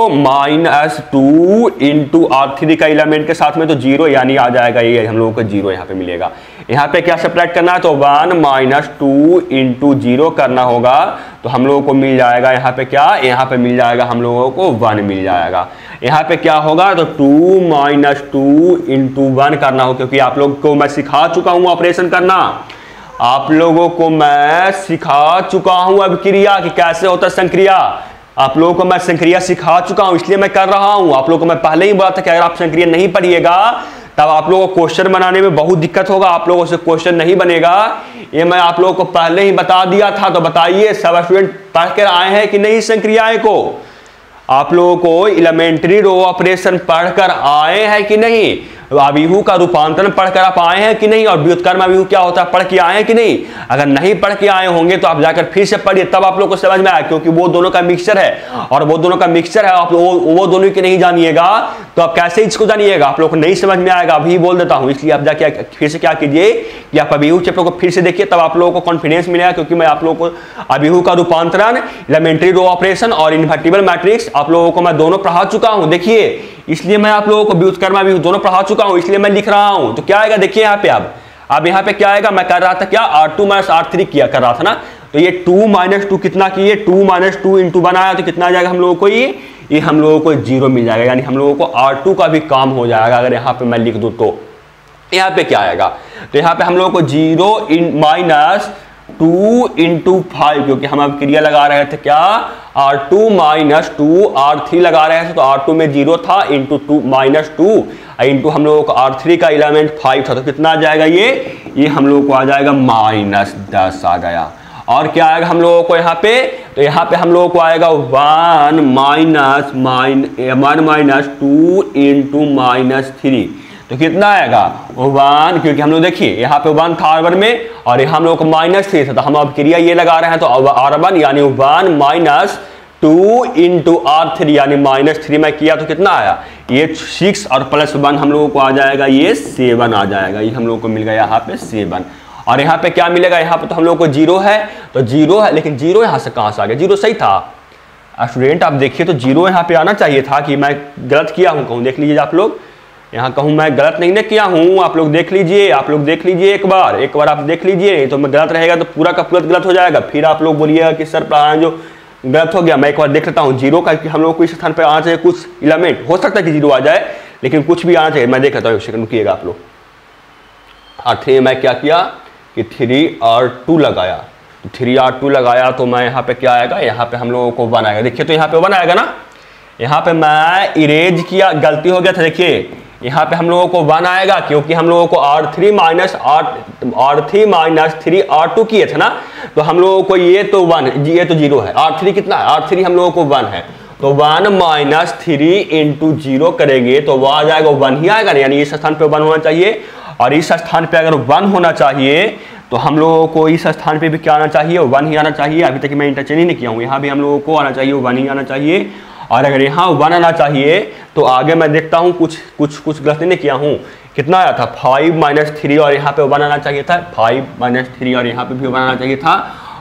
- 2 इंटू R3 का एलिमेंट के साथ में तो 0 यानी आ जाएगा, ये हम लोगों को 0 यहाँ पे मिलेगा। यहाँ पे क्या सब्ट्रैक्ट करना है तो 1 - 2 इंटू 0 करना होगा, तो हम लोगों को मिल जाएगा यहाँ पे क्या, यहाँ पे मिल जाएगा हम लोगों को 1 मिल जाएगा। यहाँ पे क्या होगा तो 2 - 2 इंटू 1 करना हो, क्योंकि आप लोग को मैं सिखा चुका हूँ ऑपरेशन करना, आप लोगों को मैं सिखा चुका हूं अभिक्रिया कि कैसे होता है संक्रिया, आप लोगों को मैं संक्रिया सिखा चुका हूं, इसलिए मैं कर रहा हूं। आप लोगों को मैं पहले ही बोला था कि अगर आप संक्रिया नहीं पढ़िएगा तब आप लोगों को क्वेश्चन बनाने में बहुत दिक्कत होगा, आप लोगों से क्वेश्चन नहीं बनेगा, ये मैं आप लोगों को पहले ही बता दिया था। तो बताइए सब स्टूडेंट पढ़ कर आए हैं कि नहीं संक्रियाएं को, आप लोगों को एलिमेंट्री रो ऑपरेशन पढ़कर आए हैं कि नहीं, अभिहू का रूपांतरण पढ़कर आप आए हैं कि नहीं, और व्युत्क्रम अभिहू क्या होता है पढ़ के आए हैं कि नहीं। अगर नहीं पढ़ के आए होंगे तो आप जाकर फिर से पढ़िए, तब आप लोग को समझ में आए, क्योंकि वो दोनों का मिक्सचर है, और वो दोनों का मिक्सचर है, आप वो दोनों की नहीं जानिएगा तो आप कैसे इसको जानिएगा, आप लोग को नहीं समझ में आएगा। अभी बोल देता हूँ, इसलिए आप जाके फिर से क्या कीजिए कि आप अभिहू चैप्टर को फिर से देखिए, तब आप लोगों को कॉन्फिडेंस मिलेगा, क्योंकि मैं आप लोगों को अभिहू का रूपांतरण, एलिमेंट्री रो ऑपरेशन और इन्वर्टिबल मैट्रिक्स आप लोगों को मैं दोनों पढ़ा चुका हूँ। देखिए इसलिए मैं आप लोगों को व्युत्क्रम अभिहू दोनों पढ़ा चुका हूं, इसलिए मैं लिख रहा हूं। तो क्या आएगा देखिए यहाँ पे, अब यहाँ पे क्या आएगा, मैं कर रहा था क्या R2 - R3 किया कर रहा था ना, तो ये 2 - 2 कितना किए 2 - 2 इंटू 1 आया, तो कितना आ जाएगा हम लोगों को, ये हम लोगों को 0 मिल जाएगा, यानी हम लोगों को R2 का भी काम हो जाएगा। अगर यहाँ पे मैं लिख दूं तो यहाँ पे क्या आएगा, तो यहाँ पे हम लोगों को 0 - 2 इंटू 5, क्योंकि हम अब क्रिया लगा रहे थे क्या R2 - 2 R3 लगा रहे थे, तो R2 में 0 था इंटू 2 -2 इंटू हम लोगों को R3 का एलिमेंट 5 था, तो कितना आ जाएगा ये हम लोगों को आ जाएगा -10 आ गया। और क्या आएगा हम लोगों को यहाँ पे, तो यहाँ पे हम लोगों को आएगा 1 - 2 इंटू -3, तो कितना आएगा 1, क्योंकि हम लोग देखिए यहाँ पे 1 था R1 में, और यहाँ हम लोग को -3 था, तो हम अब क्रिया ये लगा रहे हैं, तो R1 यानी 1 - 2 इंटू R3 यानी -3 में किया तो कितना आया, ये 6 और +1 हम लोगों को आ जाएगा, ये 7 आ जाएगा, ये हम लोगों को मिल गया यहाँ पे 7। और यहाँ पे क्या मिलेगा, यहाँ पे तो हम लोग को 0 है, तो 0 है, लेकिन 0 यहाँ से कहाँ से आ गया, 0 सही था स्टूडेंट, आप देखिए तो 0 यहाँ पे आना चाहिए था, कि मैं गलत किया हूँ कहूँ, देख लीजिए आप लोग, यहाँ कहूँ मैं गलत नहीं किया हूँ, आप लोग देख लीजिए, एक बार आप देख लीजिए, तो मैं गलत रहेगा तो पूरा का पूरा गलत हो जाएगा, फिर आप लोग बोलिएगा कि सर पढ़ाएं जो गलत हो गया। मैं एक बार देख लेता हूँ 0 का, कि हम लोग को इस स्थान पर आना चाहिए कुछ एलिमेंट, हो सकता है कि 0 आ जाए, लेकिन कुछ भी आना चाहिए, मैं देख लेता हूँ, एक सेकंड रुकिएगा आप लोग। R3 में मैं क्या किया कि 3R2 लगाया, तो 3R2 लगाया तो मैं यहाँ पे क्या आएगा, यहाँ पे हम लोगों को 1 आएगा, देखिए तो यहाँ पे 1 आएगा ना, यहाँ पे मैं इरेज किया, गलती हो गया था, देखिए यहाँ पे हम लोगों को 1 आएगा, क्योंकि हम लोगों को R3 - 3R2 किए थे ना, तो हम लोगों को ये तो 1, ये तो 0 है, R3 कितना है, R3 हम लोगों को 1 है, तो 1 - 3 इंटू 0 करेंगे तो वो आ जाएगा 1 ही आएगा, यानी इस स्थान पे 1 होना चाहिए, और इस स्थान पे अगर 1 होना चाहिए तो हम लोगों को इस स्थान पे भी क्या आना चाहिए, 1 ही आना चाहिए। अभी तक मैं इंटरचेंज नहीं किया हूँ, यहाँ भी हम लोगों को आना चाहिए 1 ही आना चाहिए, और अगर यहाँ 1 आना चाहिए तो आगे मैं देखता हूँ कुछ गलती नहीं किया हूँ, कितना आया था 5 - 3, और यहाँ पे 1 आना चाहिए था, 5 - 3, और यहाँ पे भी 1 आना चाहिए था,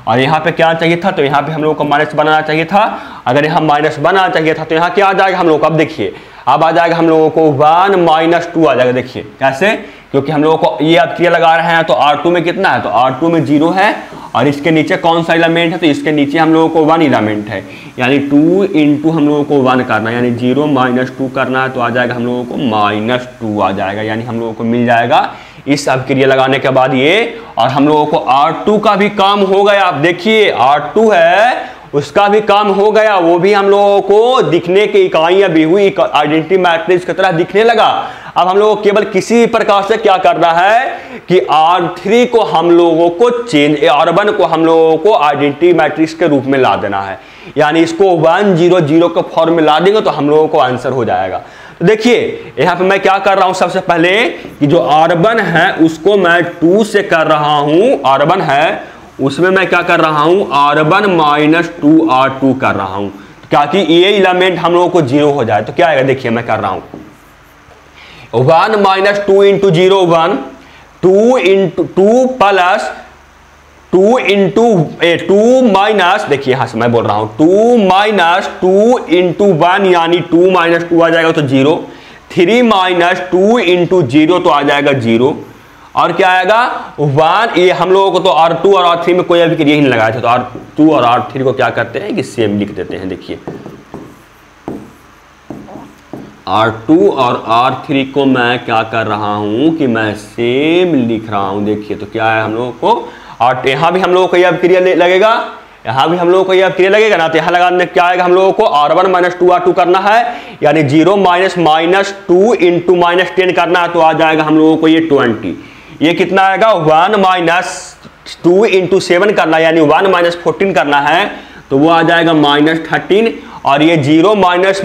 और यहाँ पे क्या चाहिए था, तो यहाँ पे हम लोगों को -1 आना चाहिए था। अगर यहाँ -1 आना चाहिए था तो यहाँ क्या आ जाएगा हम लोग, अब देखिए अब आ जाएगा हम लोगों को 1 - 2 आ जाएगा, देखिए कैसे, क्योंकि हम लोगों को ये अब क्रिया लगा रहे हैं तो R2 में कितना है, तो R2 में 0 है और इसके नीचे कौन सा एलिमेंट है, तो इसके नीचे हम लोगों को 1 एलिमेंट है, यानी 2 इंटू हम लोगों को 1 करना है, यानी 0 माइनस 2 करना है, तो आ जाएगा हम लोगों को -2 आ जाएगा, यानी हम लोगों को मिल जाएगा इस अब क्रिया लगाने के बाद ये। और हम लोगों को R2 का भी काम हो गया, आप देखिए R2 है उसका भी काम हो गया, वो भी हम लोगों को दिखने की इकाइयां भी हुई, आइडेंटिटी मैट्रिक्स की तरह दिखने लगा। अब हम लोगों को केवल किसी प्रकार से क्या करना है कि R3 को हम लोगों को चेंज, R1 को हम लोगों को आइडेंटिटी मैट्रिक्स के रूप में ला देना है, यानी इसको 1 0 0 के फॉर्म में ला देंगे तो हम लोगों को आंसर हो जाएगा। तो देखिए यहाँ पे मैं क्या कर रहा हूं, सबसे पहले कि जो R1 है उसको मैं 2 से कर रहा हूं, R1 है उसमें मैं क्या कर रहा हूं, R1 माइनस 2 R2 कर रहा हूं, ताकि ये एलिमेंट हम लोगों को 0 हो जाए। तो क्या आएगा, देखिए मैं कर रहा हूं 1 minus 2 into 0 1, 2 into 2 plus 2 into 2 minus, देखिए यहां से मैं बोल रहा हूं 2 माइनस 2 इंटू 1 यानी 2 माइनस 2 आ जाएगा तो 0, 3 माइनस 2 इंटू 0 तो आ जाएगा 0, और क्या आएगा 1। ये हम लोगों को तो R2 और R3 में कोई अभी क्रिया ही नहीं लगाया था, तो R2 और R3 को क्या करते हैं कि सेम लिख देते हैं। देखिए R2 और R3 को मैं क्या कर रहा हूं कि मैं सेम लिख रहा हूं। देखिए तो क्या है हम लोगों को, और यहाँ भी हम लोगों को ये अब क्रिया लगेगा, यहाँ भी हम लोगों को ये अब क्रिया लगेगा ना, तो यहाँ लगाने क्या आएगा हम लोगों को R1 माइनस 2 R2 करना है, यानी 0 माइनस 2 इंटू -10 करना है, तो आ जाएगा हम लोगों को ये 20। ये कितना आएगा 1 माइनस 2 इंटू 7 करना है, यानी 1 माइनस 14 करना है, तो वो आ जाएगा -13, और ये 0 माइनस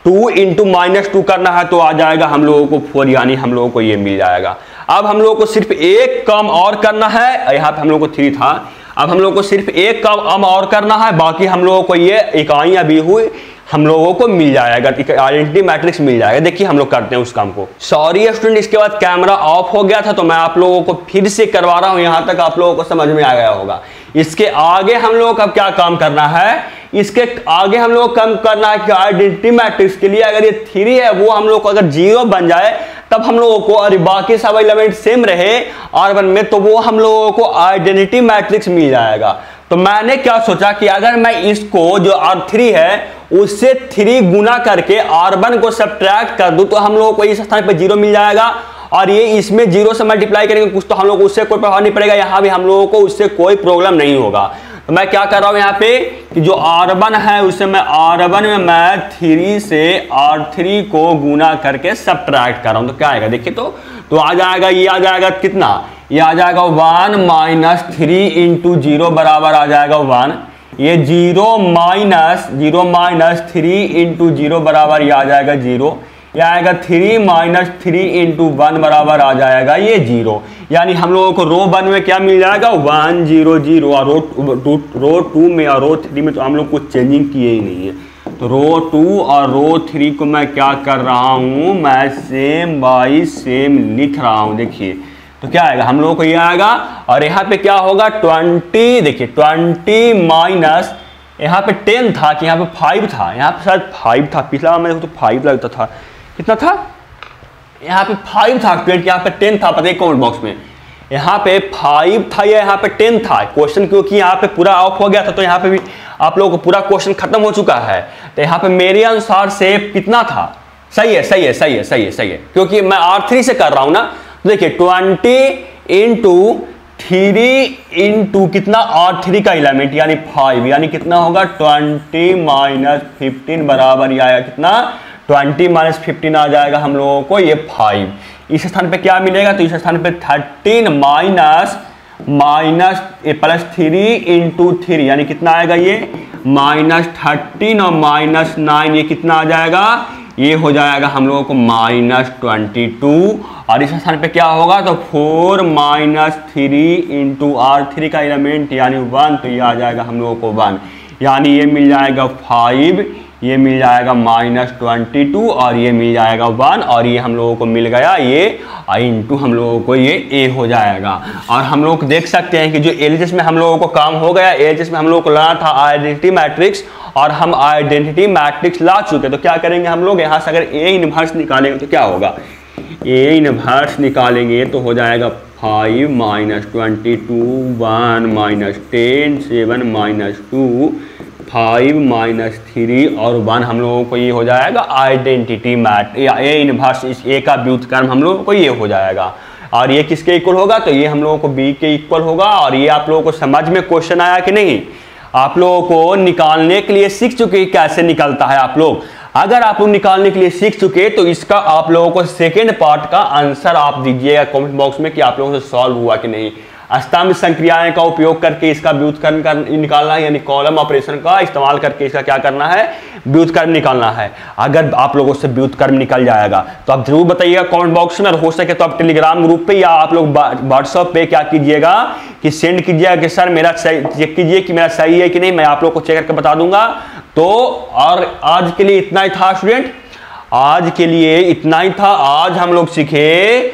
2 इंटू -2 करना है, तो आ जाएगा हम लोगों को 4, यानी हम लोगों को ये मिल जाएगा। अब हम लोगों को सिर्फ एक काम और करना है, यहाँ पे हम लोगों को 3 था, अब हम लोगों को सिर्फ एक काम और करना है, बाकी हम लोगों को ये इकाइयां भी हुई हम लोगों को मिल जाएगा, आइडेंटिटी मैट्रिक्स मिल जाएगा। देखिए हम लोग करते हैं उस काम को। सॉरी स्टूडेंट, इसके बाद कैमरा ऑफ हो गया था तो मैं आप लोगों को फिर से करवा रहा हूं, यहां तक आप लोगों को समझ में आ गया होगा। इसके आगे हम लोगों को अब क्या काम करना है, इसके आगे हम लोग काम करना है कि आइडेंटिटी मैट्रिक्स के लिए अगर ये 3 है वो हम लोग को अगर 0 बन जाए तब हम लोगों को, और बाकी सब एलिमेंट सेम रहे R1 में, तो वो हम लोगों को आइडेंटिटी मैट्रिक्स मिल जाएगा। तो मैंने क्या सोचा कि अगर मैं इसको जो R3 है उससे 3 गुना करके R1 को सब्ट्रैक्ट कर दूं तो हम लोगों को इस स्थान पे 0 मिल जाएगा, और ये इसमें 0 से मल्टीप्लाई करेंगे कुछ तो हम लोग उससे कोई प्रभाव नहीं पड़ेगा, यहाँ भी हम लोगों को उससे कोई प्रॉब्लम नहीं होगा। तो मैं क्या कर रहा हूँ यहाँ पे कि जो R1 है उससे मैं R1 में मैं 3 से R3 को गुना करके सब्ट्रैक्ट कर रहा हूँ, तो क्या आएगा देखिए, तो आ जाएगा, ये आ जाएगा कितना, ये आ जाएगा 1 माइनस 3 इंटू 0 बराबर आ जाएगा 1, ये 0 माइनस 3 इंटू 0 बराबर ये आ जाएगा 0, ये आएगा 3 माइनस 3 इंटू 1 बराबर आ जाएगा ये 0, यानी हम लोगों को रो 1 में क्या मिल जाएगा 1 0 0, और रो 2 में और रो 3 में तो हम लोग कुछ चेंजिंग किए ही नहीं है, तो रो 2 और रो 3 को मैं क्या कर रहा हूँ, मैं सेम बाई सेम लिख रहा हूँ। देखिए तो क्या आएगा हम लोगों को ये आएगा, और यहाँ पे क्या होगा 20, देखिए 20 माइनस यहाँ पे 10 था कि यहाँ पे 5 था, यहाँ पे शायद 5 था, पिछला मेरे को तो 5 लगता था, कितना था यहाँ पे 5 था, 20 यहाँ पे 10 था, बताइए कमेंट बॉक्स में, यहाँ पे 5 था या यहाँ पे 10 था क्वेश्चन, क्योंकि यहाँ पे पूरा ऑफ हो गया था तो यहाँ पे भी आप लोगों को पूरा क्वेश्चन खत्म हो चुका है, तो यहाँ पे मेरे अनुसार से कितना था, सही है सही है सही है सही है सही है, क्योंकि मैं R3 से कर रहा हूँ ना। देखिए 20 इंटू 3 इंटू कितना R3 का एलिमेंट यानी 5, यानी कितना होगा 20 माइनस 15 बराबर ये आएगा कितना 20 माइनस 15 आ जाएगा हम लोगों को ये 5। इस स्थान पे क्या मिलेगा, तो इस स्थान पे 13 माइनस प्लस 3 इंटू 3 यानी कितना आएगा ये -13 और -9 ये कितना आ जाएगा, ये हो जाएगा हम लोगों को -22, और इस स्थान पे क्या होगा तो 4 माइनस 3 इंटू R3 का एलिमेंट यानी 1, तो ये आ जाएगा हम लोगों को 1, यानी ये मिल जाएगा 5, ये मिल जाएगा -22 और ये मिल जाएगा 1, और ये हम लोगों को मिल गया ये इंटू हम लोगों को ये A हो जाएगा। और हम लोग देख सकते हैं कि जो एलएचएस में हम लोगों को काम हो गया, एलएचएस में हम लोगों को लाना था आइडेंटिटी मैट्रिक्स, और हम आइडेंटिटी मैट्रिक्स ला चुके, तो क्या करेंगे हम लोग यहाँ से अगर A इनवर्स निकालेंगे तो क्या होगा, ए इनवर्स निकालेंगे तो हो जाएगा 5 माइनस 22 1 माइनस 10 7 माइनस 2 5 माइनस 3 और 1 हम लोगों को ये हो जाएगा आइडेंटिटी मैट या ए इनवर्स, इस ए का व्युत्क्रम हम लोगों को ये हो जाएगा। और ये किसके इक्वल होगा, तो ये हम लोगों को बी के इक्वल होगा। और ये आप लोगों को समझ में क्वेश्चन आया कि नहीं, आप लोगों को निकालने के लिए सीख चुके कैसे निकलता है। आप लोग अगर आप लोग निकालने के लिए सीख चुके तो इसका आप लोगों को सेकेंड पार्ट का आंसर आप दीजिएगा कमेंट बॉक्स में कि आप लोगों से सॉल्व हुआ कि नहीं। स्तंभ संक्रियाएं का उपयोग करके इसका व्युत्क्रम निकालना है, यानी कॉलम ऑपरेशन का इस्तेमाल करके इसका क्या करना है, व्युत्क्रम निकालना है। अगर आप लोगों से व्युत्क्रम निकल जाएगा तो आप जरूर बताइएगा कमेंट बॉक्स में। हो सके तो आप टेलीग्राम ग्रुप पे या आप लोग व्हाट्सएप पे क्या कीजिएगा कि सेंड कीजिएगा कि सर मेरा चेक कीजिए कि मेरा सही है कि नहीं, मैं आप लोग को चेक करके बता दूंगा। तो और आज के लिए इतना ही था स्टूडेंट, आज के लिए इतना ही था। आज हम लोग सीखे